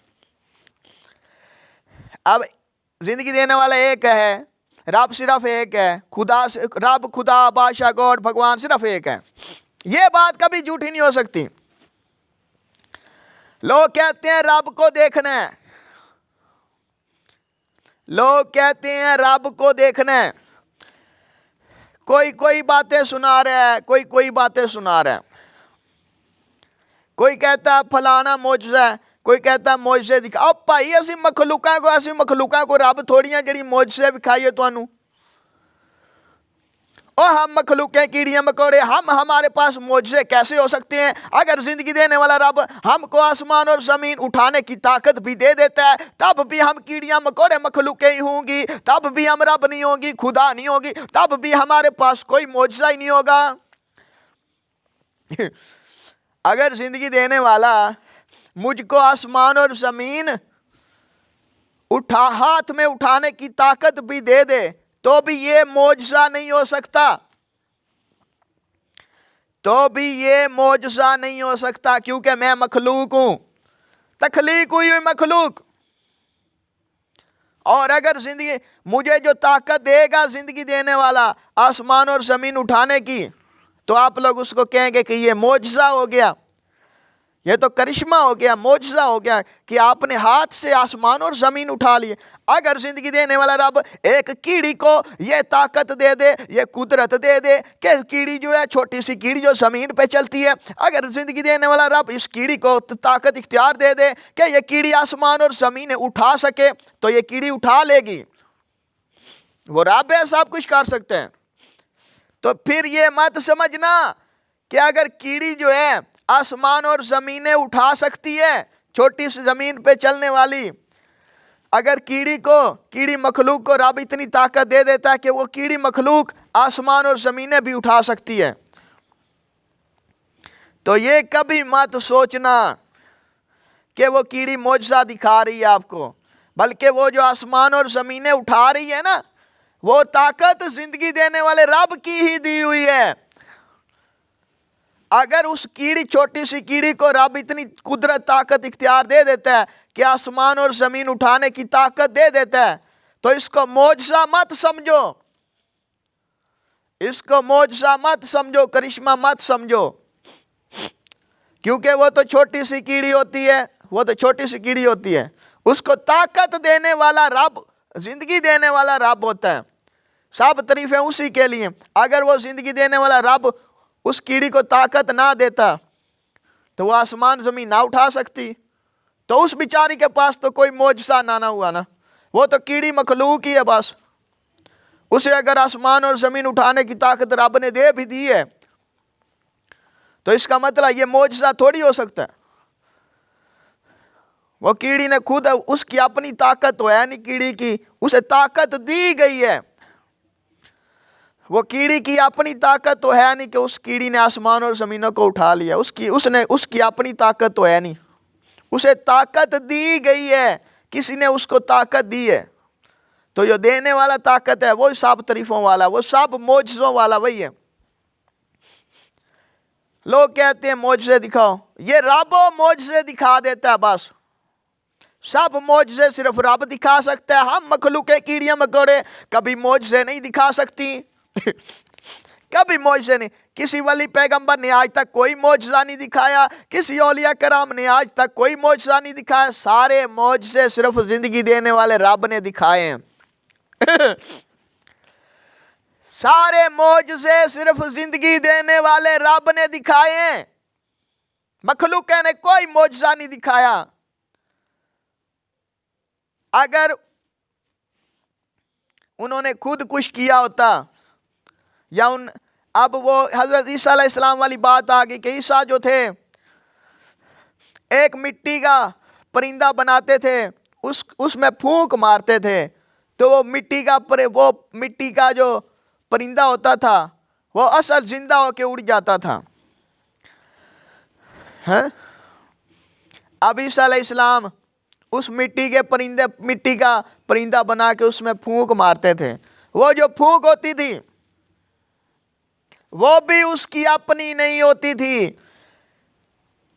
अब जिंदगी देने वाला एक है, रब सिर्फ एक है, रब खुदा बादशाह गॉड भगवान सिर्फ एक है। यह बात कभी झूठी नहीं हो सकती। लोग कहते हैं रब को देखना है, लोग कहते हैं रब को देखना है, कोई कोई बातें सुना रहा है, कोई कोई बातें सुना रहा है, कोई कहता है फलाना मौजज़ा है, कोई कहता है मौजज़े दिखा। अब भाई ऐसी मखलूका को रब थोड़ियां जड़ी मौजज़े विखाइए तुहानू। और हम मखलूकें कीड़ियां मकोड़े, हमारे पास मौजज़े कैसे हो सकते हैं? अगर जिंदगी देने वाला रब हमको आसमान और ज़मीन उठाने की ताकत भी दे देता है, तब भी हम कीड़ियां मकोड़े मखलूकें ही होंगी, तब भी हम रब नहीं होंगी, खुदा नहीं होगी, तब भी हमारे पास कोई मौजज़ा ही नहीं होगा। अगर जिंदगी देने वाला मुझको आसमान और ज़मीन हाथ में उठाने की ताकत भी दे दे, तो भी ये मौजज़ा नहीं हो सकता, तो भी ये मौजज़ा नहीं हो सकता, क्योंकि मैं मखलूक हूं, तख्लीक हुई हुई मखलूक। और अगर जिंदगी मुझे जो ताकत देगा जिंदगी देने वाला आसमान और ज़मीन उठाने की, तो आप लोग उसको कहेंगे कि ये मौजज़ा हो गया, ये तो करिश्मा हो गया, मौजज़ा हो गया कि आपने हाथ से आसमान और ज़मीन उठा लिए। अगर जिंदगी देने वाला रब एक कीड़ी को ये ताकत दे दे, ये कुदरत दे दे कि कीड़ी जो है, छोटी सी कीड़ी जो ज़मीन पे चलती है, अगर जिंदगी देने वाला रब इस कीड़ी को ताकत इख्तियार दे दे कि ये कीड़ी आसमान और ज़मीन उठा सके, तो ये कीड़ी उठा लेगी। वो रब है, सब कुछ कर सकते हैं। तो फिर ये मत समझना कि अगर कीड़ी जो है आसमान और ज़मीनें उठा सकती है, छोटी सी ज़मीन पे चलने वाली, अगर कीड़ी मखलूक को रब इतनी ताकत दे देता है कि वो कीड़ी मखलूक आसमान और ज़मीनें भी उठा सकती है, तो ये कभी मत सोचना कि वो कीड़ी मौजज़ा दिखा रही है आपको, बल्कि वो जो आसमान और ज़मीनें उठा रही है ना, वो ताकत जिंदगी देने वाले रब की ही दी हुई है। अगर उस कीड़ी, छोटी सी कीड़ी को रब इतनी कुदरत ताकत इख्तियार दे देता है कि आसमान और ज़मीन उठाने की ताकत दे देता है, तो इसको मौजज़ा मत समझो, इसको मौजज़ा मत समझो, करिश्मा मत समझो, क्योंकि वो तो छोटी सी कीड़ी होती है, वो तो छोटी सी कीड़ी होती है। उसको ताकत देने वाला रब, जिंदगी देने वाला रब होता है। सब तारीफें उसी के लिए। अगर वो जिंदगी देने वाला रब उस कीड़ी को ताकत ना देता, तो वो आसमान ज़मीन ना उठा सकती, तो उस बेचारी के पास तो कोई मौजज़ा ना हुआ ना, वो तो कीड़ी मखलूक ही है बस। उसे अगर आसमान और ज़मीन उठाने की ताकत रब ने दे भी दी है, तो इसका मतलब ये मौजज़ा थोड़ी हो सकता है। वो कीड़ी ने खुद, उसकी अपनी ताकत तो है नहीं कीड़ी की, उसे ताकत दी गई है। वो कीड़ी की अपनी ताकत तो है नहीं कि उस कीड़ी ने आसमान और ज़मीनों को उठा लिया, उसकी अपनी ताकत तो है नहीं, उसे ताकत दी गई है, किसी ने उसको ताकत दी है। तो जो देने वाला ताकत है वो सब तारीफों वाला, वो सब मौजज़ों वाला वही है। लोग कहते हैं मौजज़े दिखाओ, ये रब मौजज़े दिखा देता है, बस सब मौजज़े सिर्फ रब दिखा सकता है। हम मखलूक कीड़ियां मकोड़े कभी मौजज़े नहीं दिखा सकती कभी मौजज़े नहीं। किसी वली पैगंबर ने आज तक कोई मौजज़ा नहीं दिखाया, किसी औलिया कराम ने आज तक कोई मौजज़ा नहीं दिखाया। सारे मौजज़े सिर्फ जिंदगी देने वाले रब ने दिखाए हैं सारे मौजज़े सिर्फ जिंदगी देने वाले रब ने दिखाए हैं, मखलूक ने कोई मौजज़ा नहीं दिखाया। अगर उन्होंने खुद कुछ किया होता या अब वो हज़रत ईसा अलैहिस्सलाम वाली बात आ गई कि ईसा जो थे एक मिट्टी का परिंदा बनाते थे, उसमें फूंक मारते थे, तो वो मिट्टी का जो परिंदा होता था वो असल जिंदा होके उड़ जाता था। हैं? अब ईसा अलैहिस्सलाम उस मिट्टी का परिंदा बना के उसमें फूंक मारते थे। वो जो फूंक होती थी वो भी उसकी अपनी नहीं होती थी।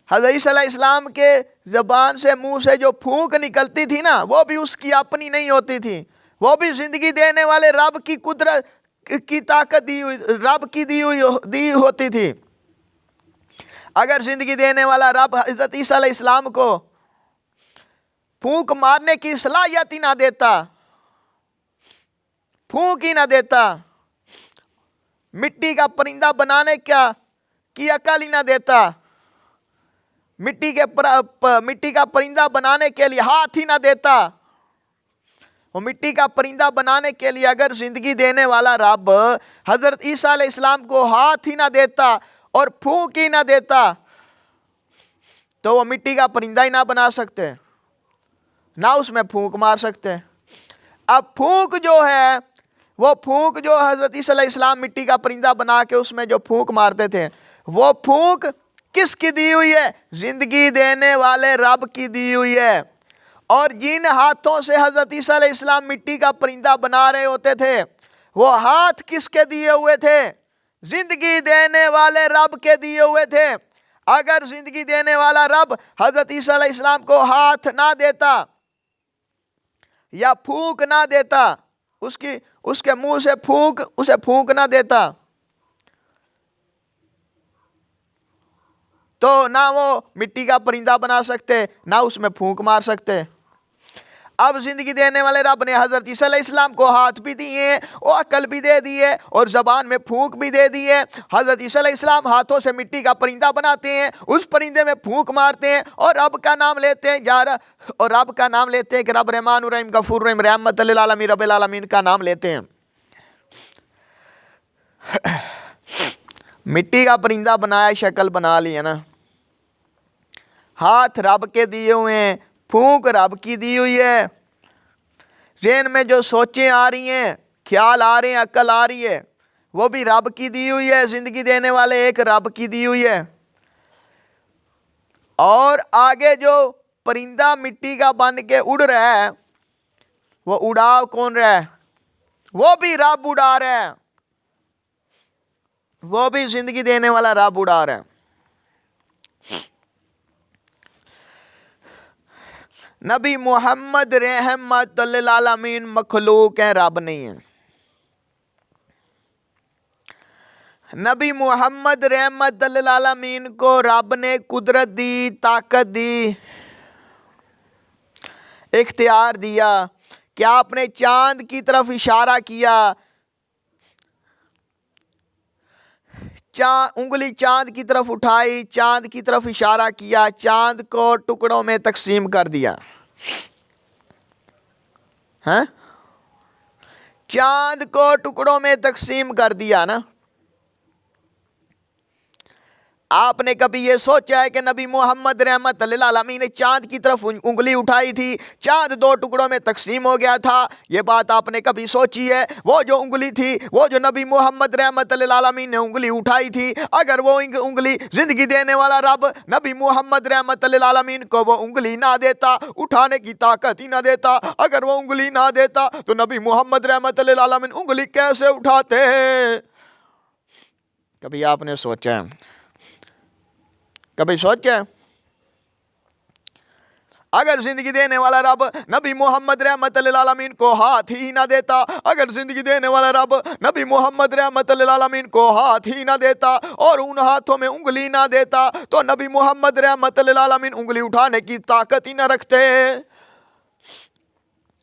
हज़रत ईसा अलैहिस्सलाम के ज़बान से, मुंह से जो फूंक निकलती थी ना, वो भी उसकी अपनी नहीं होती थी, वो भी जिंदगी देने वाले रब की कुदरत की ताकत रब की दी होती थी। अगर जिंदगी देने वाला रब हज़रत ईसा अलैहिस्सलाम को फूंक मारने की सलाहियत ही ना देता, फूंक ही ना देता, मिट्टी का परिंदा बनाने की अकल ही ना देता, मिट्टी का परिंदा बनाने के लिए हाथ ही ना देता, वो मिट्टी का परिंदा बनाने के लिए अगर जिंदगी देने वाला रब हज़रत ईसा अलैहिस्सलाम को हाथ ही ना देता और फूंक ही ना देता, तो वो मिट्टी का परिंदा ही ना बना सकते, ना उसमें फूंक मार सकते। अब फूंक जो है, वो फूंक जो हज़रत ईसा अलैहिस्सलाम मिट्टी का परिंदा बना के उसमें जो फूंक मारते थे, वो फूंक किसकी दी हुई है? जिंदगी देने वाले रब की दी हुई है। और जिन हाथों से हज़रत ईसा अलैहिस्सलाम मिट्टी का परिंदा बना रहे होते थे, वो हाथ किसके दिए हुए थे? जिंदगी देने वाले रब के दिए हुए थे। अगर जिंदगी देने वाला रब हज़रत ईसा अलैहिस्सलाम को हाथ ना देता या फूंक ना देता, उसके मुंह से उसे फूंक ना देता, तो ना वो मिट्टी का परिंदा बना सकते, ना उसमें फूंक मार सकते। अब जिंदगी देने वाले रब ने हज़रत ईसा अलैहिस्सलाम को हाथ भी दिए और अकल भी दे दी है और ज़बान में फूंक भी दे दी है। हज़रत ईसा अलैहिस्सलाम हाथों से मिट्टी का परिंदा बनाते हैं, उस परिंदे में फूंक मारते हैं और रब का नाम लेते हैं कि रब रहमान रहीम गफूर रहीम रहमत लिल आलमीन रब्बिल आलमीन का नाम लेते हैं। मिट्टी का परिंदा बनाया, शक्ल बना ली है ना, हाथ रब के दिए हुए हैं, फूंक रब की दी हुई है, ज़हन में जो सोचें आ रही हैं, ख्याल आ रहे हैं, अक्ल आ रही है, वो भी रब की दी हुई है। जिंदगी देने वाले एक रब की दी हुई है। और आगे जो परिंदा मिट्टी का बन के उड़ रहा है, वो उड़ा कौन रहा है? वो भी रब उड़ा रहा है, वो भी जिंदगी देने वाला रब उड़ा रहा है। नबी मोहम्मद रहमत लिल आलमीन मखलूक है, रब नहीं है। नबी मोहम्मद रहमत लिल आलमीन को रब ने कुदरत दी, ताकत दी, इख्तियार दिया कि आपने चांद की तरफ इशारा किया, उंगली चांद की तरफ उठाई, चांद की तरफ इशारा किया, चांद को टुकड़ों में तकसीम कर दिया। हैं? चांद को टुकड़ों में तकसीम कर दिया ना। आपने कभी ये सोचा है कि नबी मोहम्मद रहमत लिल आलमीन ने चांद की तरफ उंगली उठाई थी, चांद 2 टुकड़ों में तकसीम हो गया था? ये बात आपने कभी सोची है? वो जो उंगली थी, वो जो नबी मोहम्मद रहमत लिल आलमीन ने उंगली उठाई थी, अगर वो उंगली जिंदगी देने वाला रब नबी मोहम्मद रहमत लिल आलमीन को वो उंगली ना देता, उठाने की ताकत ही ना देता, अगर वो उंगली ना देता तो नबी मोहम्मद रहमत लिल आलमीन उंगली कैसे उठाते? कभी आपने सोचा? कभी सोचा? अगर जिंदगी देने वाला रब नबी मोहम्मद रहमत लिल आलमीन को हाथ ही ना देता, अगर जिंदगी देने वाला रब नबी मोहम्मद रहमत लिल आलमीन को हाथ ही ना देता और उन हाथों में उंगली ना देता, तो नबी मोहम्मद रहमत लिल आलमीन उंगली उठाने की ताकत ही ना रखते।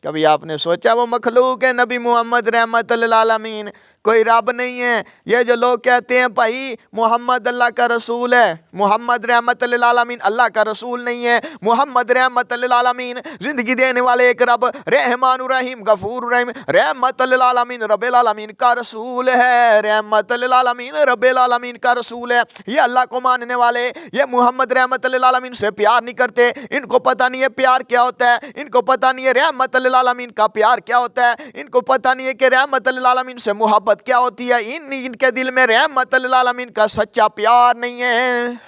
कभी आपने सोचा वो मखलूक है नबी मोहम्मद रहमत लिल आलमीन, कोई रब नहीं है? ये जो लोग कहते हैं भाई मोहम्मद अल्लाह का रसूल है, मोहम्मद रहमत लिल आलमीन अल्लाह का रसूल नहीं है। मोहम्मद रहमत लिल आलमीन जिंदगी देने वाले एक रब रहमान रहीम गफूर रहीम रहमत लिल आलमीन रब्बिल आलमीन का रसूल है, रहमत लिल आलमीन रब्बिल आलमीन का रसूल है। ये अल्लाह को मानने वाले ये मोहम्मद रहमत लिल आलमीन से प्यार नहीं करते, इनको पता नहीं है प्यार क्या होता है, इनको पता नहीं है रहमत लिल आलमीन का प्यार क्या होता है, इनको पता नहीं है कि रहमत लिल आलमीन से मोहब्बत क्या होती है। इनके दिल में रहमत लिल आलमीन का सच्चा प्यार नहीं है,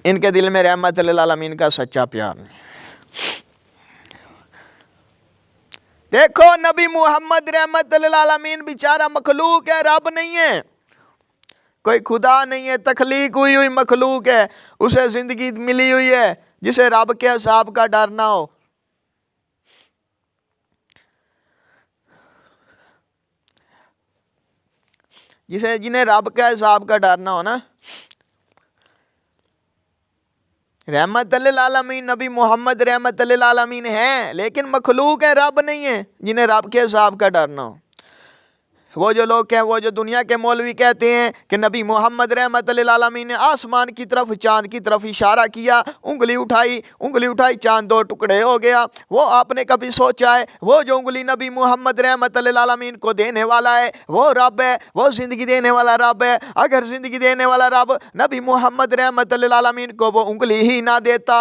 इनके दिल में रहमत लिल आलमीन का सच्चा प्यार नहीं। देखो नबी मोहम्मद रहमत लिल आलमीन बेचारा मखलूक है, रब नहीं है, कोई खुदा नहीं है, तख्लीक हुई हुई मखलूक है, उसे जिंदगी मिली हुई है जिसे रब के हिसाब का डर ना हो। जिन्हें रब के हिसाब का डर ना हो ना। रहमत लिल आलमीन नबी मोहम्मद रहमत लिल आलमीन है, लेकिन मखलूक है, रब नहीं है, जिन्हें रब के हिसाब का डर ना हो। वो जो लोग हैं, वो जो दुनिया के मौलवी कहते हैं कि नबी मोहम्मद रहमत लिल आलमीन ने आसमान की तरफ चांद की तरफ इशारा किया, उंगली उठाई चांद 2 टुकड़े हो गया। वो आपने कभी सोचा है वो जो उंगली नबी मोहम्मद रहमत लिल आलमीन को देने वाला है वो रब है, वो जिंदगी देने वाला रब है? अगर जिंदगी देने वाला रब नबी मोहम्मद रहमत लिल आलमीन को वो उंगली ही ना देता,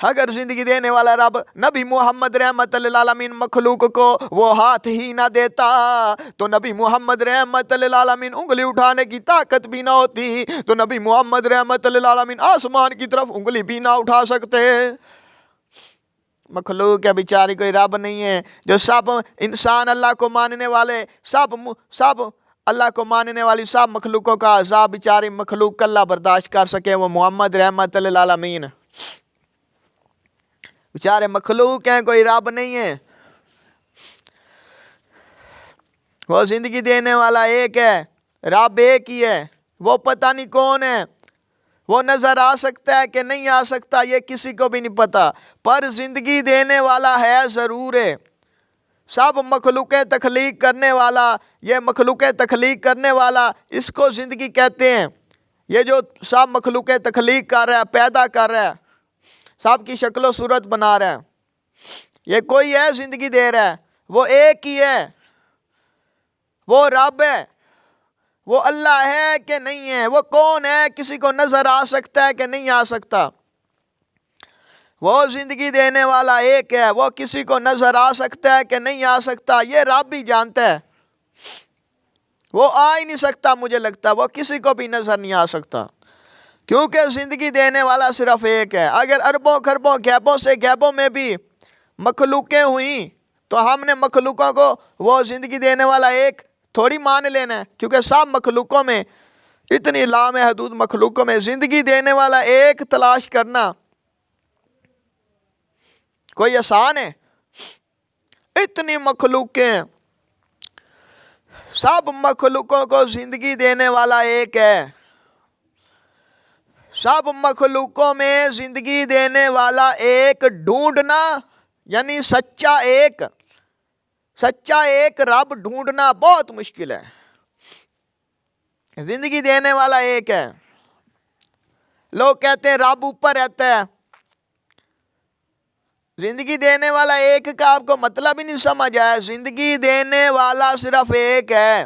अगर जिंदगी देने वाला रब नबी मोहम्मद रहमत लिल आलमीन मखलूक को वो हाथ ही ना देता, तो नबी मोहम्मद रहमत लिल आलमीन उंगली उठाने की ताकत भी ना होती, तो नबी मोहम्मद रहमत लिल आलमीन आसमान की तरफ उंगली भी ना उठा सकते। मखलूक है बेचारी, कोई रब नहीं है। जो सब इंसान अल्लाह को मानने वाले सब अल्लाह को मानने वाली सब मखलूकों का अज़ाब बेचारी मखलूक अल्लाह बर्दाश्त कर सके, वो मोहम्मद रहमत लिल आलमीन बेचारे मखलूक हैं, कोई रब नहीं है। वो जिंदगी देने वाला एक है, रब एक ही है, वो पता नहीं कौन है, वो नजर आ सकता है कि नहीं आ सकता ये किसी को भी नहीं पता, पर जिंदगी देने वाला है जरूर है। सब मखलूक़ें तख्लीक करने वाला, ये मखलूक़ें तख्लीक करने वाला इसको जिंदगी कहते हैं। ये जो सब मखलूक़ें तख्लीक कर रहा है, पैदा कर रहा है, सब की शक्ल सूरत बना रहा है, ये कोई है जिंदगी दे रहा है, वो एक ही है, वो रब है। वो अल्लाह है कि नहीं है, वो कौन है, किसी को नजर आ सकता है कि नहीं आ सकता? वो जिंदगी देने वाला एक है, वो किसी को नजर आ सकता है कि नहीं आ सकता ये रब भी जानता है। वो आ ही नहीं सकता, मुझे लगता वो किसी को भी नजर नहीं आ सकता, क्योंकि जिंदगी देने वाला सिर्फ एक है। अगर अरबों खरबों गैबों से गैबों में भी मखलूकें हुई तो हमने मखलूकों को वो जिंदगी देने वाला एक थोड़ी मान लेना है, क्योंकि सब मखलूकों में इतनी लामहदूद मखलूकों में जिंदगी देने वाला एक तलाश करना कोई आसान है? इतनी मखलूकें, सब मखलूकों को जिंदगी देने वाला एक है, सब मखलूकों में जिंदगी देने वाला एक ढूंढना, यानी सच्चा एक रब ढूंढना बहुत मुश्किल है। जिंदगी देने वाला एक है। लोग कहते हैं रब ऊपर रहता है, जिंदगी देने वाला एक का आपको मतलब ही नहीं समझ आया। जिंदगी देने वाला सिर्फ एक है,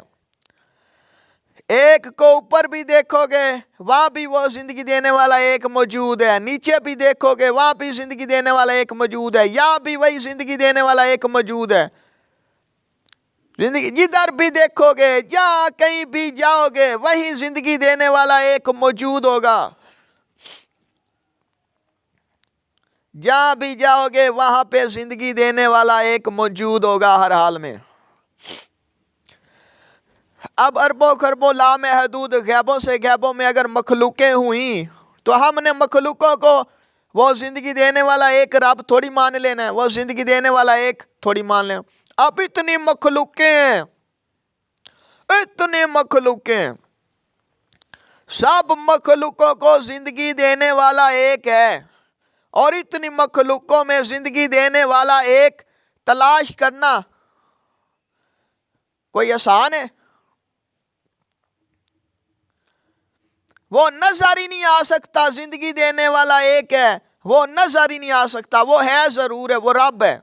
एक को ऊपर भी देखोगे वहां भी वो जिंदगी देने वाला एक मौजूद है, नीचे भी देखोगे वहां भी जिंदगी देने वाला एक मौजूद है, यहां भी वही जिंदगी देने वाला एक मौजूद है। जिंदगी जिधर भी देखोगे, जहां कहीं भी जाओगे, वही जिंदगी देने वाला एक मौजूद होगा। जहां भी जाओगे वहां पे जिंदगी देने वाला एक मौजूद होगा हर हाल में। अब अरबों खरबों लामहदूद गैबों से गैबों में अगर मखलूकें हुई तो हमने मखलूकों को वो जिंदगी देने वाला एक रब थोड़ी मान लेना है, वो जिंदगी देने वाला एक थोड़ी मान लेना। अब इतनी मखलूकें हैं, इतने मखलूकें, सब मखलूकों को जिंदगी देने वाला एक है, और इतनी मखलूकों में जिंदगी देने वाला एक तलाश करना कोई आसान है? वो नजर ही नहीं आ सकता जिंदगी देने वाला एक है, वो नजर ही नहीं आ सकता, वो है जरूर है, वो रब है।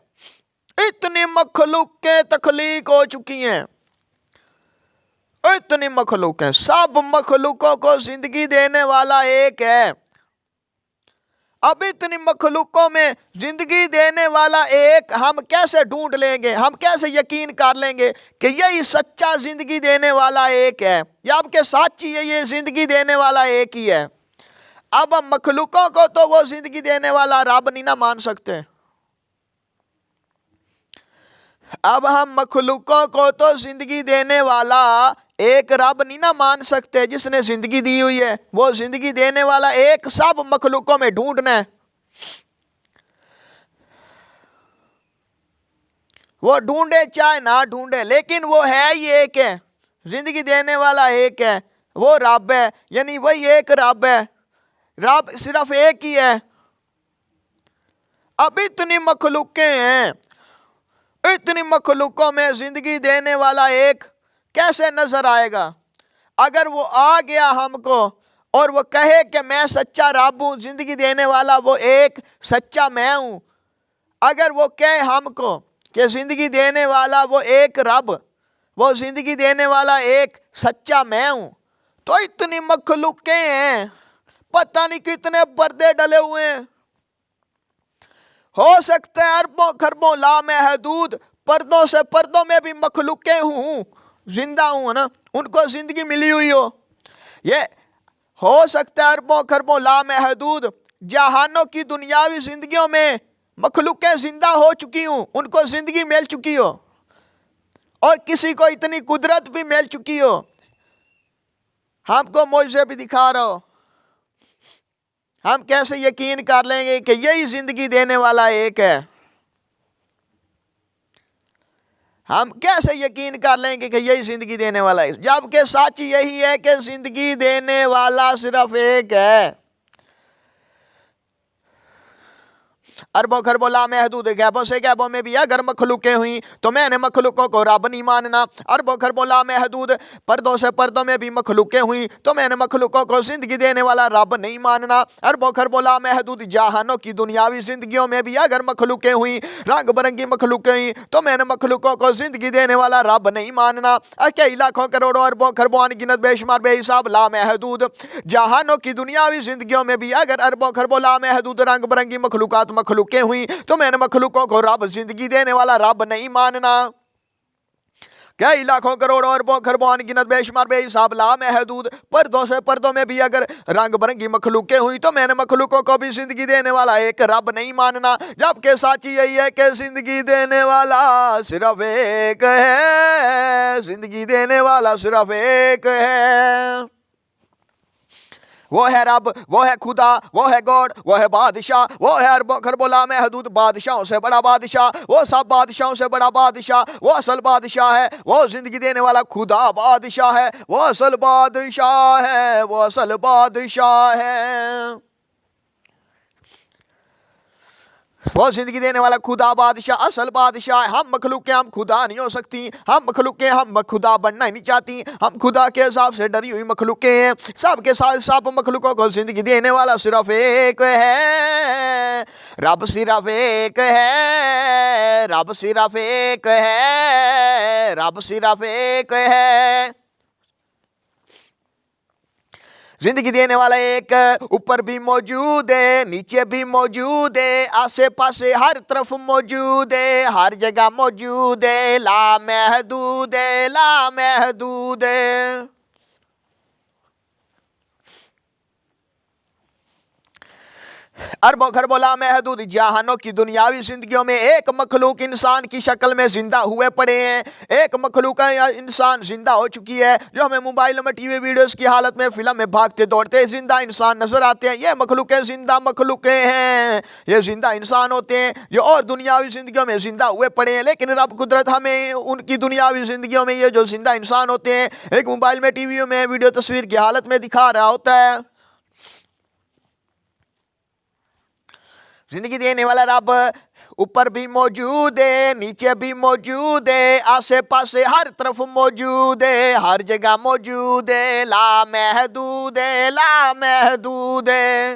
इतनी मखलूकें तख्लीक हो चुकी हैं, इतनी मखलूकें, सब मखलूकों को जिंदगी देने वाला एक है। अब इतनी मखलूकों में जिंदगी देने वाला एक हम कैसे ढूंढ लेंगे, हम कैसे यकीन कर लेंगे कि यही सच्चा जिंदगी देने वाला एक है, या आपके साची है ये जिंदगी देने वाला एक ही है। अब हम मखलूकों को तो वो जिंदगी देने वाला रब नहीं ना मान सकते, अब हम मखलूकों को तो जिंदगी देने वाला एक रब नहीं ना मान सकते जिसने जिंदगी दी हुई है। वो जिंदगी देने वाला एक सब मखलूकों में ढूंढना है, वो ढूंढे चाहे ना ढूंढे, लेकिन वो है ही एक है, जिंदगी देने वाला एक है, वो रब है, यानी वही एक रब है, रब सिर्फ एक ही है। अब इतनी मखलूकें हैं, इतनी मखलूकों में जिंदगी देने वाला एक कैसे नजर आएगा? अगर वो आ गया हमको और वो कहे कि मैं सच्चा रब हूं, जिंदगी देने वाला वो एक सच्चा मैं हूं, अगर वो कहे हमको कि जिंदगी देने वाला वो एक रब, वो जिंदगी देने वाला एक सच्चा मैं हूं, तो इतनी मखलूकें हैं, पता नहीं कितने पर्दे डले हुए हैं। हो सकता है अरबों खरबों लामहदूद पर्दों से पर्दों में भी मखलूकें हूं, जिंदा हूं ना, उनको जिंदगी मिली हुई हो। ये हो सकता है अरबों खरबों लामहदूद जहानों की दुनियावी जिंदगियों में मखलूकें जिंदा हो चुकी हूं, उनको जिंदगी मिल चुकी हो, और किसी को इतनी कुदरत भी मिल चुकी हो, हमको मुझे भी दिखा रहा हो। हम कैसे यकीन कर लेंगे कि यही जिंदगी देने वाला एक है? हम कैसे यकीन कर लेंगे कि यही जिंदगी देने वाला है, जबकि सच यही है कि जिंदगी देने वाला सिर्फ एक है। अरबों खरबों लामहदूद गैबों से गैबों में भी अगर मखलूकें हुई तो मैंने मखलूकों को रब नहीं मानना। अरबों खरबों लामहदूद पर्दों से पर्दों में भी मखलूकें हुई तो मैंने मखलूकों को जिंदगी देने वाला रब नहीं मानना। अरबों खरबों लामहदूद जहानों की दुनियावी जिंदगियों में भी अगर मखलूकें हुई, रंग बिरंगी मखलूकें हुई, तो मैंने मखलूकों को जिंदगी देने वाला रब नहीं मानना। कई लाखों करोड़ों अरबों खरबों अनगिनत बेशुमार बेहिसाब लामहदूद जहानों की दुनियावी जिंदगियों में भी अगर अरबों खरबों लामहदूद रंग बिरंगी मखलूकात मखलूकें हुई तो मैंने मखलूकों को रब, जिंदगी देने वाला रब नहीं मानना। कई लाखों करोड़ों अरबों खरबों अनगिनत बेशुमार बेहिसाब लामहदूद पर्दों से पर्दों में भी अगर रंग बिरंगी मखलूकें हुई तो मैंने मखलूकों को भी जिंदगी देने वाला एक रब नहीं मानना। जबकि साची यही है कि जिंदगी देने वाला सिर्फ एक है, जिंदगी देने वाला सिर्फ एक है। वो है रब, वो है खुदा, वो है गॉड, वो है बादशाह, वो है अरबों खरबों लामहदूद बादशाहों से बड़ा बादशाह, वो सब बादशाहों से बड़ा बादशाह, वो असल बादशाह है, वो जिंदगी देने वाला खुदा बादशाह है, वो असल बादशाह है, वो असल बादशाह है, वो जिंदगी देने वाला खुदा बादशाह असल बादशाह है। हम मखलूकें हम खुदा नहीं हो सकती, हम मखलूकें हम खुदा बनना ही नहीं चाहती, हम खुदा के हिसाब से डरी हुई मखलूकें हैं। सब के साथ सब मखलूकों को जिंदगी देने वाला सिर्फ एक है, रब सिर्फ एक है, रब सिर्फ एक है, रब सिर्फ एक है। जिंदगी देने वाला एक ऊपर भी मौजूद है, नीचे भी मौजूद है, आसे पासे हर तरफ मौजूद है, हर जगह मौजूद है, लामहदूद है, लामहदूद है। अरबों खरबों लामहदूद जहानों की दुनियावी जिंदगियों में एक मखलूक इंसान की शक्ल में जिंदा हुए पड़े हैं, एक मखलूक इंसान जिंदा हो चुकी है जो हमें मोबाइलों में टीवी वीडियोस की हालत में फिल्म में भागते दौड़ते जिंदा इंसान नजर आते हैं। ये मखलूकें जिंदा मखलूकें हैं, ये जिंदा इंसान होते हैं जो और दुनियावी जिंदगियों में जिंदा हुए पड़े हैं। लेकिन रब कुदरत हमें उनकी दुनियावी जिंदगियों में ये जो जिंदा इंसान होते हैं एक मोबाइल में टीवी में वीडियो तस्वीर की हालत में दिखा रहा होता है। जिंदगी देने वाला रब ऊपर भी मौजूद है, नीचे भी मौजूद है, आसे पासे हर तरफ मौजूद है, हर जगह मौजूद है, लामहदूद है, लामहदूद है।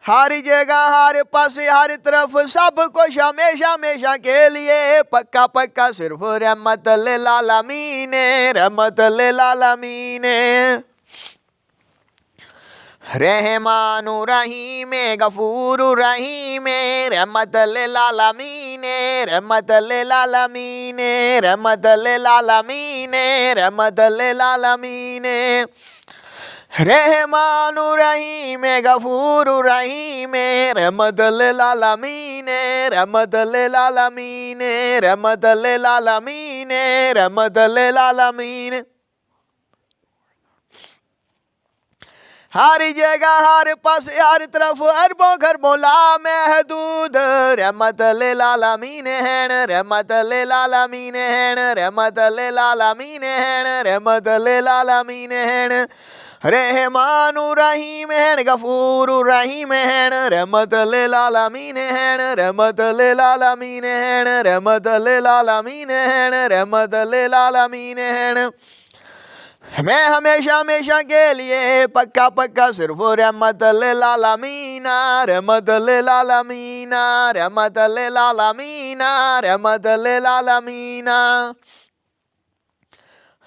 हर जगह हर पासे हर तरफ सब कुछ हमेशा हमेशा के लिए पक्का पक्का सिर्फ रहमत लिल आलमीन, रहमत लिल आलमीन। रहमानु रहीम गफूर रहीम, रहमत लिल आलमीन, रहमत लिल आलमीन, रहमत लिल आलमीन, रहमत लिल आलमीन। रहमानु रहीम गफूर रहीम, रहमत लिल आलमीन, रहमत लिल आलमीन, रहमत लिल आलमीन, रहमत लिल आलमीन। हर जगह हर पास हर तरफ अरबों खरबों लामहदूद रहमत लिल आलमीन है, रहमत लिल आलमीन है, रहमत लिल आलमीन है, रहमत लिल आलमीन है। रहमानु रहीम है गफूर रहीम है, रहमत लिल आलमीन है, रहमत लिल आलमीन है, रहमत लिल आलमीन है, रहमत लिल आलमीन है। मैं हमेशा हमेशा के लिए पक्का पक्का सिर्फ रहमत लिल आलमीन, रहमत लिल आलमीन, रहमत लिल आलमीन, रहमत लिल आलमीन।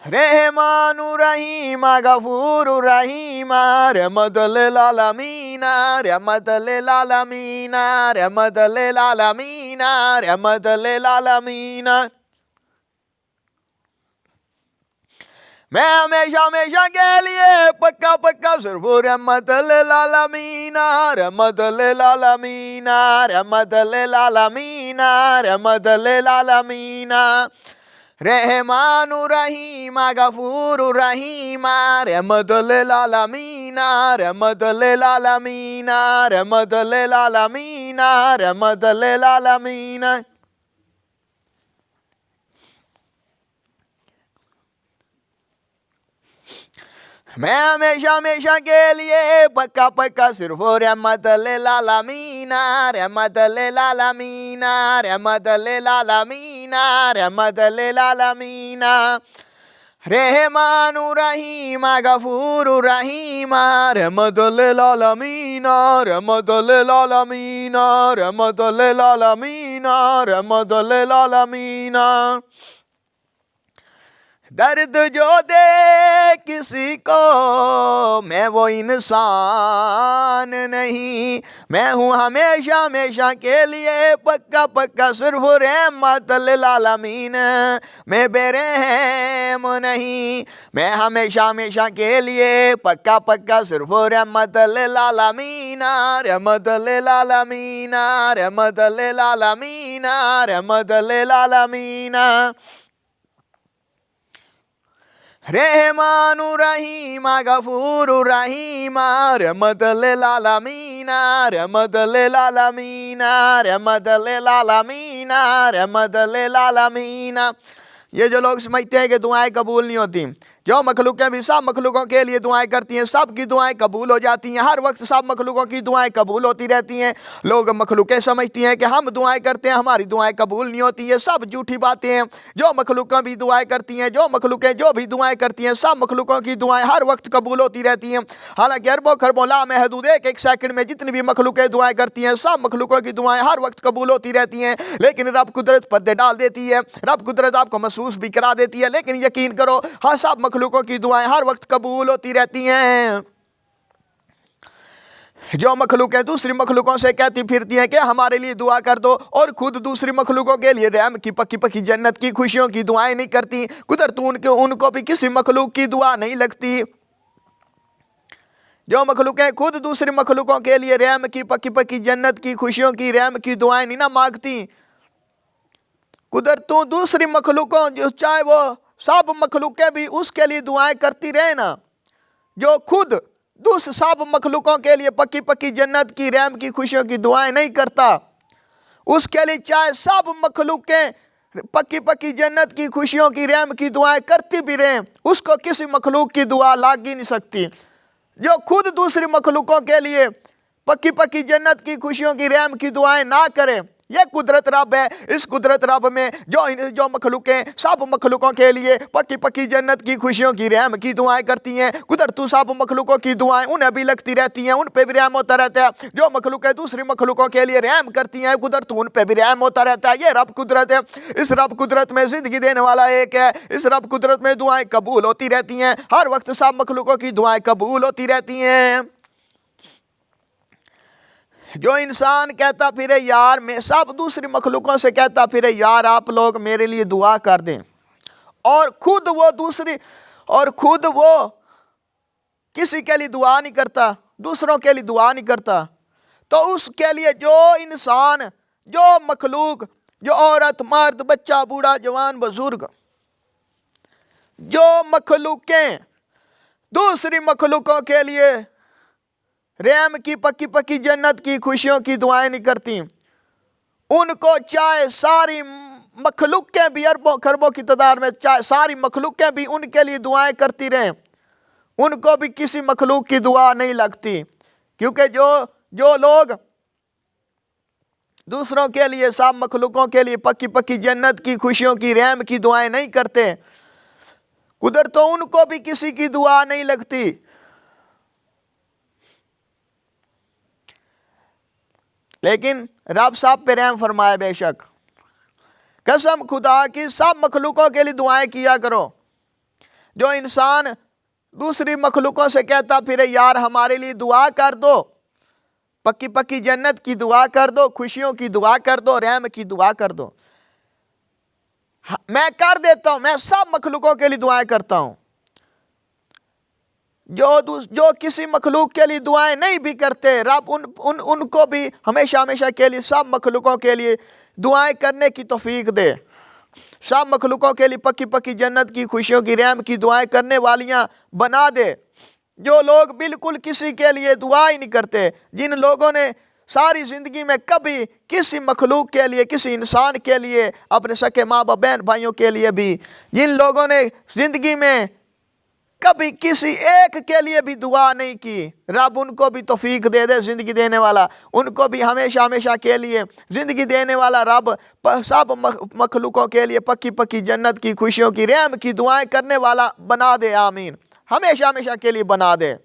रहमानु रहीम गफूर रहीम, रहमत लिल आलमीन, रहमत लिल आलमीन, रहमत लिल आलमीन, रहमत लिल आलमीन। मैं हमेशा हमेशा के लिए पक्का पक्का सिर्फ रहमत लिल आलमीन, रहमत लिल आलमीन, रहमत लिल आलमीन, रहमत लिल आलमीन। रहमानु रहीम गफूर रहीम, रहमत लिल आलमीन, रहमत लिल आलमीन, रहमत लिल आलमीन, रहमत लिल आलमीन। मैं हमेशा हमेशा के लिए पक्का पक्का सिर्फ रहमत लिल आलमीन, रहमत लिल आलमीन, रहमत लिल आलमीन, रहमत लिल आलमीन। रहमानु रहीम गफूर रहीम, रहमत लिल आलमीन, रहमत लिल आलमीन, रहमत लिल आलमीन, रहमत लिल आलमीन। दर्द जो दे किसी को मैं वो इंसान नहीं, मैं हूँ हमेशा हमेशा के लिए पक्का पक्का सिर्फ रहमत लिल आलमीन, मैं बेरहम नहीं। मैं हमेशा हमेशा के लिए पक्का पक्का सिर्फ रहमत लिल आलमीन, रहमत लिल आलमीन, रहमत लिल आलमीन, रहमत लिल आलमीन। रहमानु रहीम गफूर रहीम, रहमत लिल आलमीन, रहमत लिल आलमीन, रहमत लिल आलमीन, रहमत लिल आलमीन। ये जो लोग समझते हैं कि दुआएं कबूल नहीं होती, जो मखलूकें भी सब मखलूकों के लिए दुआएं करती हैं, सब की दुआएं कबूल हो जाती हैं, हर वक्त सब मखलूकों की दुआएं कबूल होती रहती हैं। लोग मखलूकें समझती हैं कि हम दुआएं करते हैं हमारी दुआएं कबूल नहीं होती, ये सब झूठी बातें हैं। जो मखलूकें भी दुआएं करती हैं, जो मखलूकें जो भी दुआएं करती हैं, सब मखलूकों की दुआएं हर वक्त कबूल होती रहती हैं। हालांकि अरबों खरबों लामहदूद एक एक सेकंड में जितनी भी मखलूकें दुआएं करती हैं, सब मखलूकों की दुआएं हर वक्त कबूल होती रहती हैं। लेकिन रब कुदरत पर्दे डाल देती है, रब कुदरत आपको महसूस भी करा देती है। लेकिन यकीन करो, हाँ सब मखलूकों की दुआएं हर वक्त कबूल होती रहती हैं। जो मखलूक दूसरी मखलूकों से कहती फिरती हैं कि हमारे लिए दुआ कर दो, और खुद दूसरी मखलूकों के लिए रहम की पक्की पक्की जन्नत की खुशियों की दुआएं नहीं करती, कुदरत उनको भी किसी मखलूक की दुआ नहीं लगती। जो मखलूकें खुद दूसरी मखलूकों के लिए रहम की पक्की पक्की जन्नत की खुशियों की रहम की दुआएं नहीं ना मांगती, कुदरत दूसरी मखलूकों जो चाहे वो सब मखलूकें भी उसके लिए दुआएं करती रहे ना, जो खुद सब मखलूकों के लिए पक्की पक्की जन्नत की रहम की खुशियों की दुआएं नहीं करता, उसके लिए चाहे सब मखलूकें पक्की पक्की जन्नत की खुशियों की रहम की दुआएं करती भी रहें, उसको किसी मखलूक की दुआ लाग ही नहीं सकती। जो खुद दूसरी मखलूकों के लिए पक्की पक्की जन्नत की खुशियों की रहम की दुआएं ना करे, ये कुदरत रब है। इस कुदरत रब में जो मखलूकें सब मखलूकों के लिए पक्की पक्की जन्नत की खुशियों की रहम की दुआएं करती हैं, कुदरत सब मखलूकों की दुआएं उन्हें भी लगती रहती हैं, उन पे भी रहम होता रहता है। जो मखलूकें दूसरी मखलूकों के लिए रहम करती हैं, कुदरत उन पे भी रहम होता रहता है। ये रब कुदरत है। इस रब कुदरत में जिंदगी देने वाला एक है। इस रब कुदरत में दुआएं कबूल होती रहती हैं, हर वक्त सब मखलूकों की दुआएं कबूल होती रहती हैं। जो इंसान कहता फिरे यार, मैं सब दूसरी मखलूकों से कहता फिरे यार आप लोग मेरे लिए दुआ कर दें, और खुद वो किसी के लिए दुआ नहीं करता, दूसरों के लिए दुआ नहीं करता, तो उसके लिए जो इंसान, जो मखलूक, जो औरत मर्द बच्चा बूढ़ा जवान बुजुर्ग, जो मखलूकें दूसरी मखलूकों के लिए रहम की पक्की पक्की जन्नत की खुशियों की दुआएं नहीं करती, उनको चाहे सारी मखलूकें भी अरबों खरबों की तादाद में, चाहे सारी मखलूकें भी उनके लिए दुआएं करती रहें, उनको भी किसी मखलूक की दुआ नहीं लगती। क्योंकि जो लोग दूसरों के लिए सब मखलूकों के लिए पक्की पक्की जन्नत की खुशियों की रहम की दुआएं नहीं करते, कुदरत तो उनको भी किसी की दुआ नहीं लगती। लेकिन रब सब पे रहम फरमाए, बेशक कसम खुदा की सब मखलूकों के लिए दुआएं किया करो। जो इंसान दूसरी मखलूकों से कहता फिरे यार हमारे लिए दुआ कर दो, पक्की पक्की जन्नत की दुआ कर दो, खुशियों की दुआ कर दो, रहम की दुआ कर दो, मैं कर देता हूं, मैं सब मखलूकों के लिए दुआएं करता हूं। जो किसी मखलूक के लिए दुआएं नहीं भी करते, रब उनको भी हमेशा हमेशा के लिए सब मखलूकों के लिए दुआएं करने की तौफीक दे, सब मखलूकों के लिए पक्की पक्की जन्नत की खुशियों की रहम की दुआएं करने वालियां बना दे। जो लोग बिल्कुल किसी के लिए दुआ ही नहीं करते, जिन लोगों ने सारी ज़िंदगी में कभी किसी मखलूक के लिए, किसी इंसान के लिए, अपने सके माँ बाप बहन भाइयों के लिए भी, जिन लोगों ने ज़िंदगी में कभी किसी एक के लिए भी दुआ नहीं की, रब उनको भी तौफीक दे दे ज़िंदगी देने वाला, उनको भी हमेशा हमेशा के लिए ज़िंदगी देने वाला रब सब मखलूकों के लिए पक्की पक्की जन्नत की खुशियों की रहम की दुआएं करने वाला बना दे। आमीन। हमेशा हमेशा के लिए बना दे।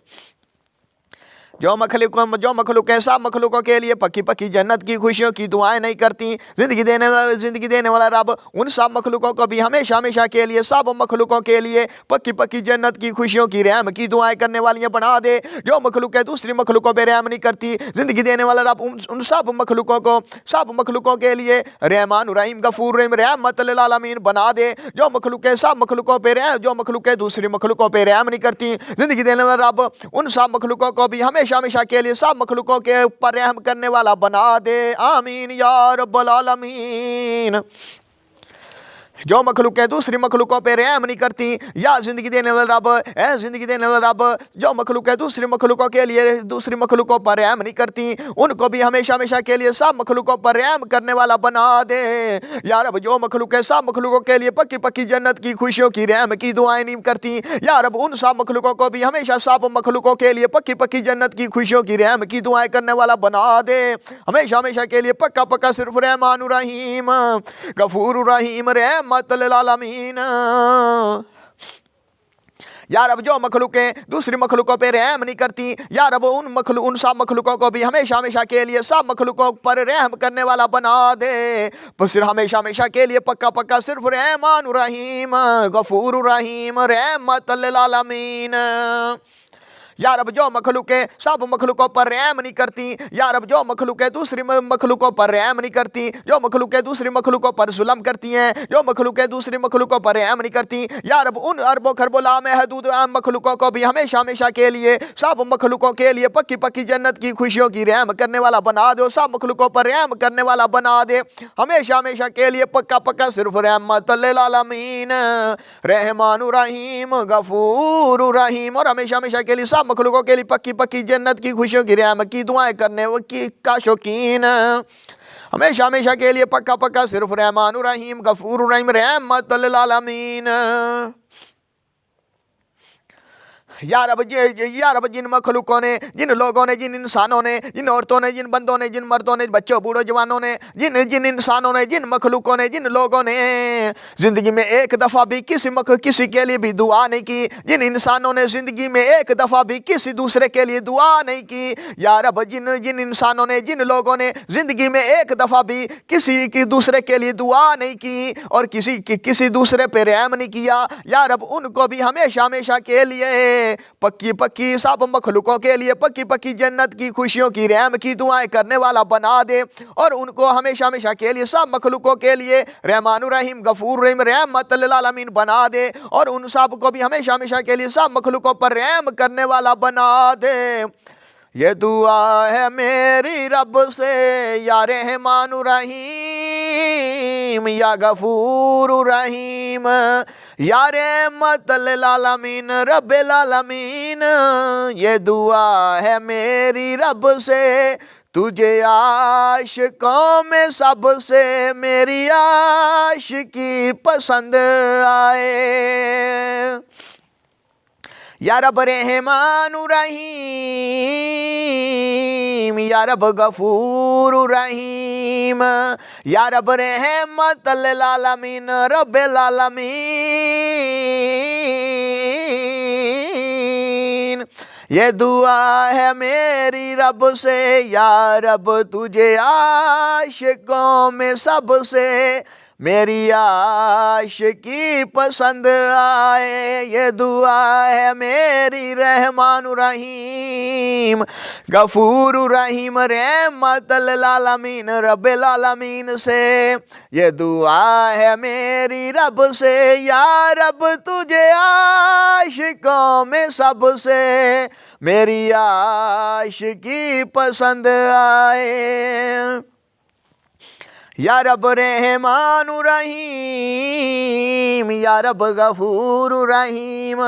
जो मखलूकें सब मखलूकों के लिए पक्की पक्की जन्नत की खुशियों की दुआएं नहीं करती, ज़िंदगी देने वाला रब उन सब मखलूकों को भी हमेशा हमेशा के लिए सब मखलूकों के लिए पक्की पक्की जन्नत की खुशियों की रहम की दुआएं करने वालियां बना दे। जो मखलूकें दूसरी मखलूकों पर रहम नहीं करती, ज़िंदगी देने वाला रब उन सब मखलूकों के लिए रहमान रहीम गफूर रहीम रहमत लिल आलमीन बना दे। जो मखलूकें सब मखलूकों पर रहम, जो मखलूकें दूसरी मखलूकों पर रहम नहीं करती, ज़िंदगी देने वाला रब उन सब मखलूकों को भी हमेशा हमेशा के लिए सब मखलूकों के ऊपर रहम करने वाला बना दे। आमीन या रब्बल आलमीन। जो मखलूकें दूसरी मखलूकों पे रहम नहीं करती, या ज़िंदगी देने वाला रब, ज़िंदगी देने वाला रब जो मखलूकें दूसरी मखलूकों के लिए दूसरी मखलूकों पर रहम नहीं करती, उनको भी हमेशा हमेशा के लिए सब मखलूकों पर रहम करने वाला बना दे। या रब जो मखलूकें सब मखलूकों के लिए पक्की पक्की जन्नत की खुशियों की रहम की दुआएं नहीं करती, या रब उन सब मखलूकों को भी हमेशा सब मखलूकों के लिए पक्की पक्की जन्नत की खुशियों की रहम की दुआएं करने वाला बना दे। हमेशा हमेशा के लिए पक्का पक्का सिर्फ रहमान रहीम गफूर रहीम रहमत लिल आलमीन। या रब जो मखलूकें दूसरी मखलूकों पे रहम नहीं करती, या रब उन सब मखलूकों को भी हमेशा हमेशा के लिए सब मखलूकों पर रहम करने वाला बना दे। फिर हमेशा हमेशा के लिए पक्का पक्का सिर्फ रहमान रहीम गफूर रहीम रहमत लिल आलमीन। या रब जो मखलूकें सब मखलूकों पर रहम नहीं करती, या रब जो मखलूकें दूसरी मखलूकों पर रहम नहीं करती, जो मखलूकें दूसरी मखलूकों पर जुल्म करती हैं, जो मखलूकें दूसरी मखलूकों पर रहम नहीं करती, या रब उन अरबों खरबों लामहदूद मखलूकों को भी हमेशा हमेशा के लिए सब मखलूकों के लिए पक्की पक्की जन्नत की खुशियों की रहम करने वाला बना दो, सब मखलूकों पर रहम करने वाला बना दे, हमेशा हमेशा के लिए पक्का पक्का सिर्फ रहमत लिल आलमीन रहमान रहीम गफूर रहीम। और हमेशा हमेशा के लिए सब मखलूकों के लिए पक्की पक्की जन्नत की खुशियों की रहमत की दुआएं करने का शौकीन, हमेशा हमेशा के लिए पक्का पक्का सिर्फ रहमान रहीम गफूर रहीम रहमत लिल आलमीन। या रब जिन मखलूकों ने, जिन लोगों ने, जिन इंसानों ने, जिन औरतों ने, जिन बंदों ने, जिन मर्दों ने, बच्चों बूढ़ों जवानों ने, जिन इंसानों ने, जिन मखलूकों ने, जिन लोगों ने जिंदगी में एक दफ़ा भी किसी के लिए भी दुआ नहीं की, जिन इंसानों ने जिंदगी में एक दफ़ा भी किसी दूसरे के लिए दुआ नहीं की, या रब जिन इंसानों ने, जिन लोगों ने जिंदगी में एक दफ़ा भी किसी की दूसरे के लिए दुआ नहीं की और किसी दूसरे पे रहम नहीं किया, या रब उनको भी हमेशा हमेशा के लिए पक्की पक्की सब मखलूकों के लिए पक्की पक्की जन्नत की खुशियों की रहम की दुआएं करने वाला बना दे, और उनको हमेशा हमेशा के लिए सब मखलूकों के लिए रहमान रहीम गफूर रहीम रहमत लिल आलमीन बना दे, और उन सब को भी हमेशा हमेशा के लिए सब मखलूकों पर रहम करने वाला बना दे। ये दुआ है मेरी रब से या रहमान रहीम या गफूर रहीम या रहमत लिल आलमीन रब्बिल आलमीन। ये दुआ है मेरी रब से तुझे आशिकों में सबसे मेरी आशिकी पसंद आए। या रब रहमान रहीम या रब गफूर रहीम या रब रहमत लिल आलमीन रब्बिल आलमीन। ये दुआ है मेरी रब से या रब तुझे आशिकों में सबसे मेरी आशिकी पसंद आए। ये दुआ है मेरी रहमान रहीम गफूर रहीम रहमत लिल आलमीन रब्बिल आलमीन से। ये दुआ है मेरी रब से या रब तुझे आशिकों में सबसे मेरी आशिकी पसंद आए। या रब रहमान रहीम या रब गफूर रहीम।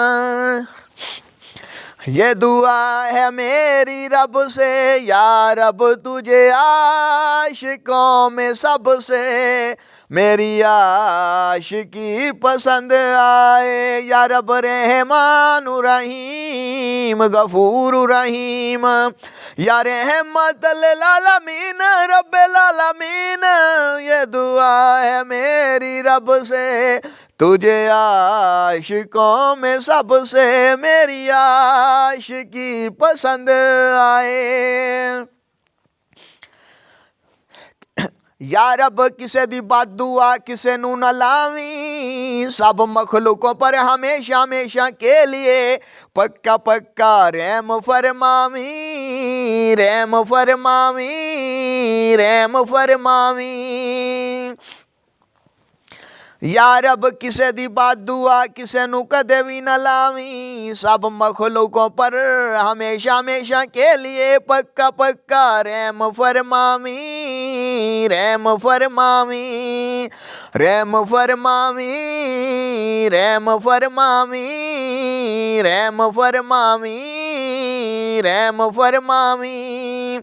ये दुआ है मेरी रब से या रब तुझे आशिकों में सबसे मेरी आशिकी पसंद आए। या रब रहमान रहीम गफूर रहीम या रहमत लिल आलमीन रब्बिल आलमीन। ये दुआ है मेरी रब से तुझे आशिकों में सबसे मेरी आशिकी पसंद आए। या रब किसे दी बात दुआ किसे नू न लावी सब मखलूकों पर हमेशा हमेशा के लिए पक्का पक्का रहम फरमावी रहम फरमावी रहम फरमावी। या रब किसे दी बात दुआ किसे नू कदे भी न लावी सब मखलूकों पर हमेशा हमेशा के लिए पक्का पक्का रहम फरमावी रहम फरमावी रहम फरमावी रहम फरमावी रहम फरमावी रहम फरमावी।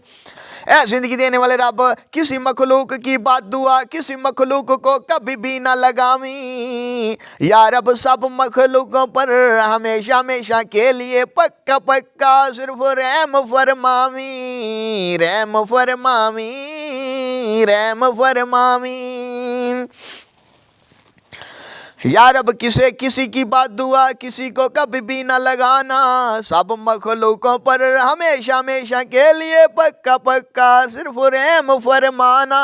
ऐ जिंदगी देने वाले रब किसी मखलूक की बात दुआ किसी मखलूक को कभी भी ना लगावी। या रब सब मखलूकों पर हमेशा हमेशा के लिए पक्का पक्का सिर्फ रहम फरमावी रहम फरमावी रहम फरमावी। यार अब किसी की बात दुआ किसी को कभी भी न लगाना, सब मखलूकों पर हमेशा हमेशा के लिए पक्का पक्का सिर्फ रहम फरमाना।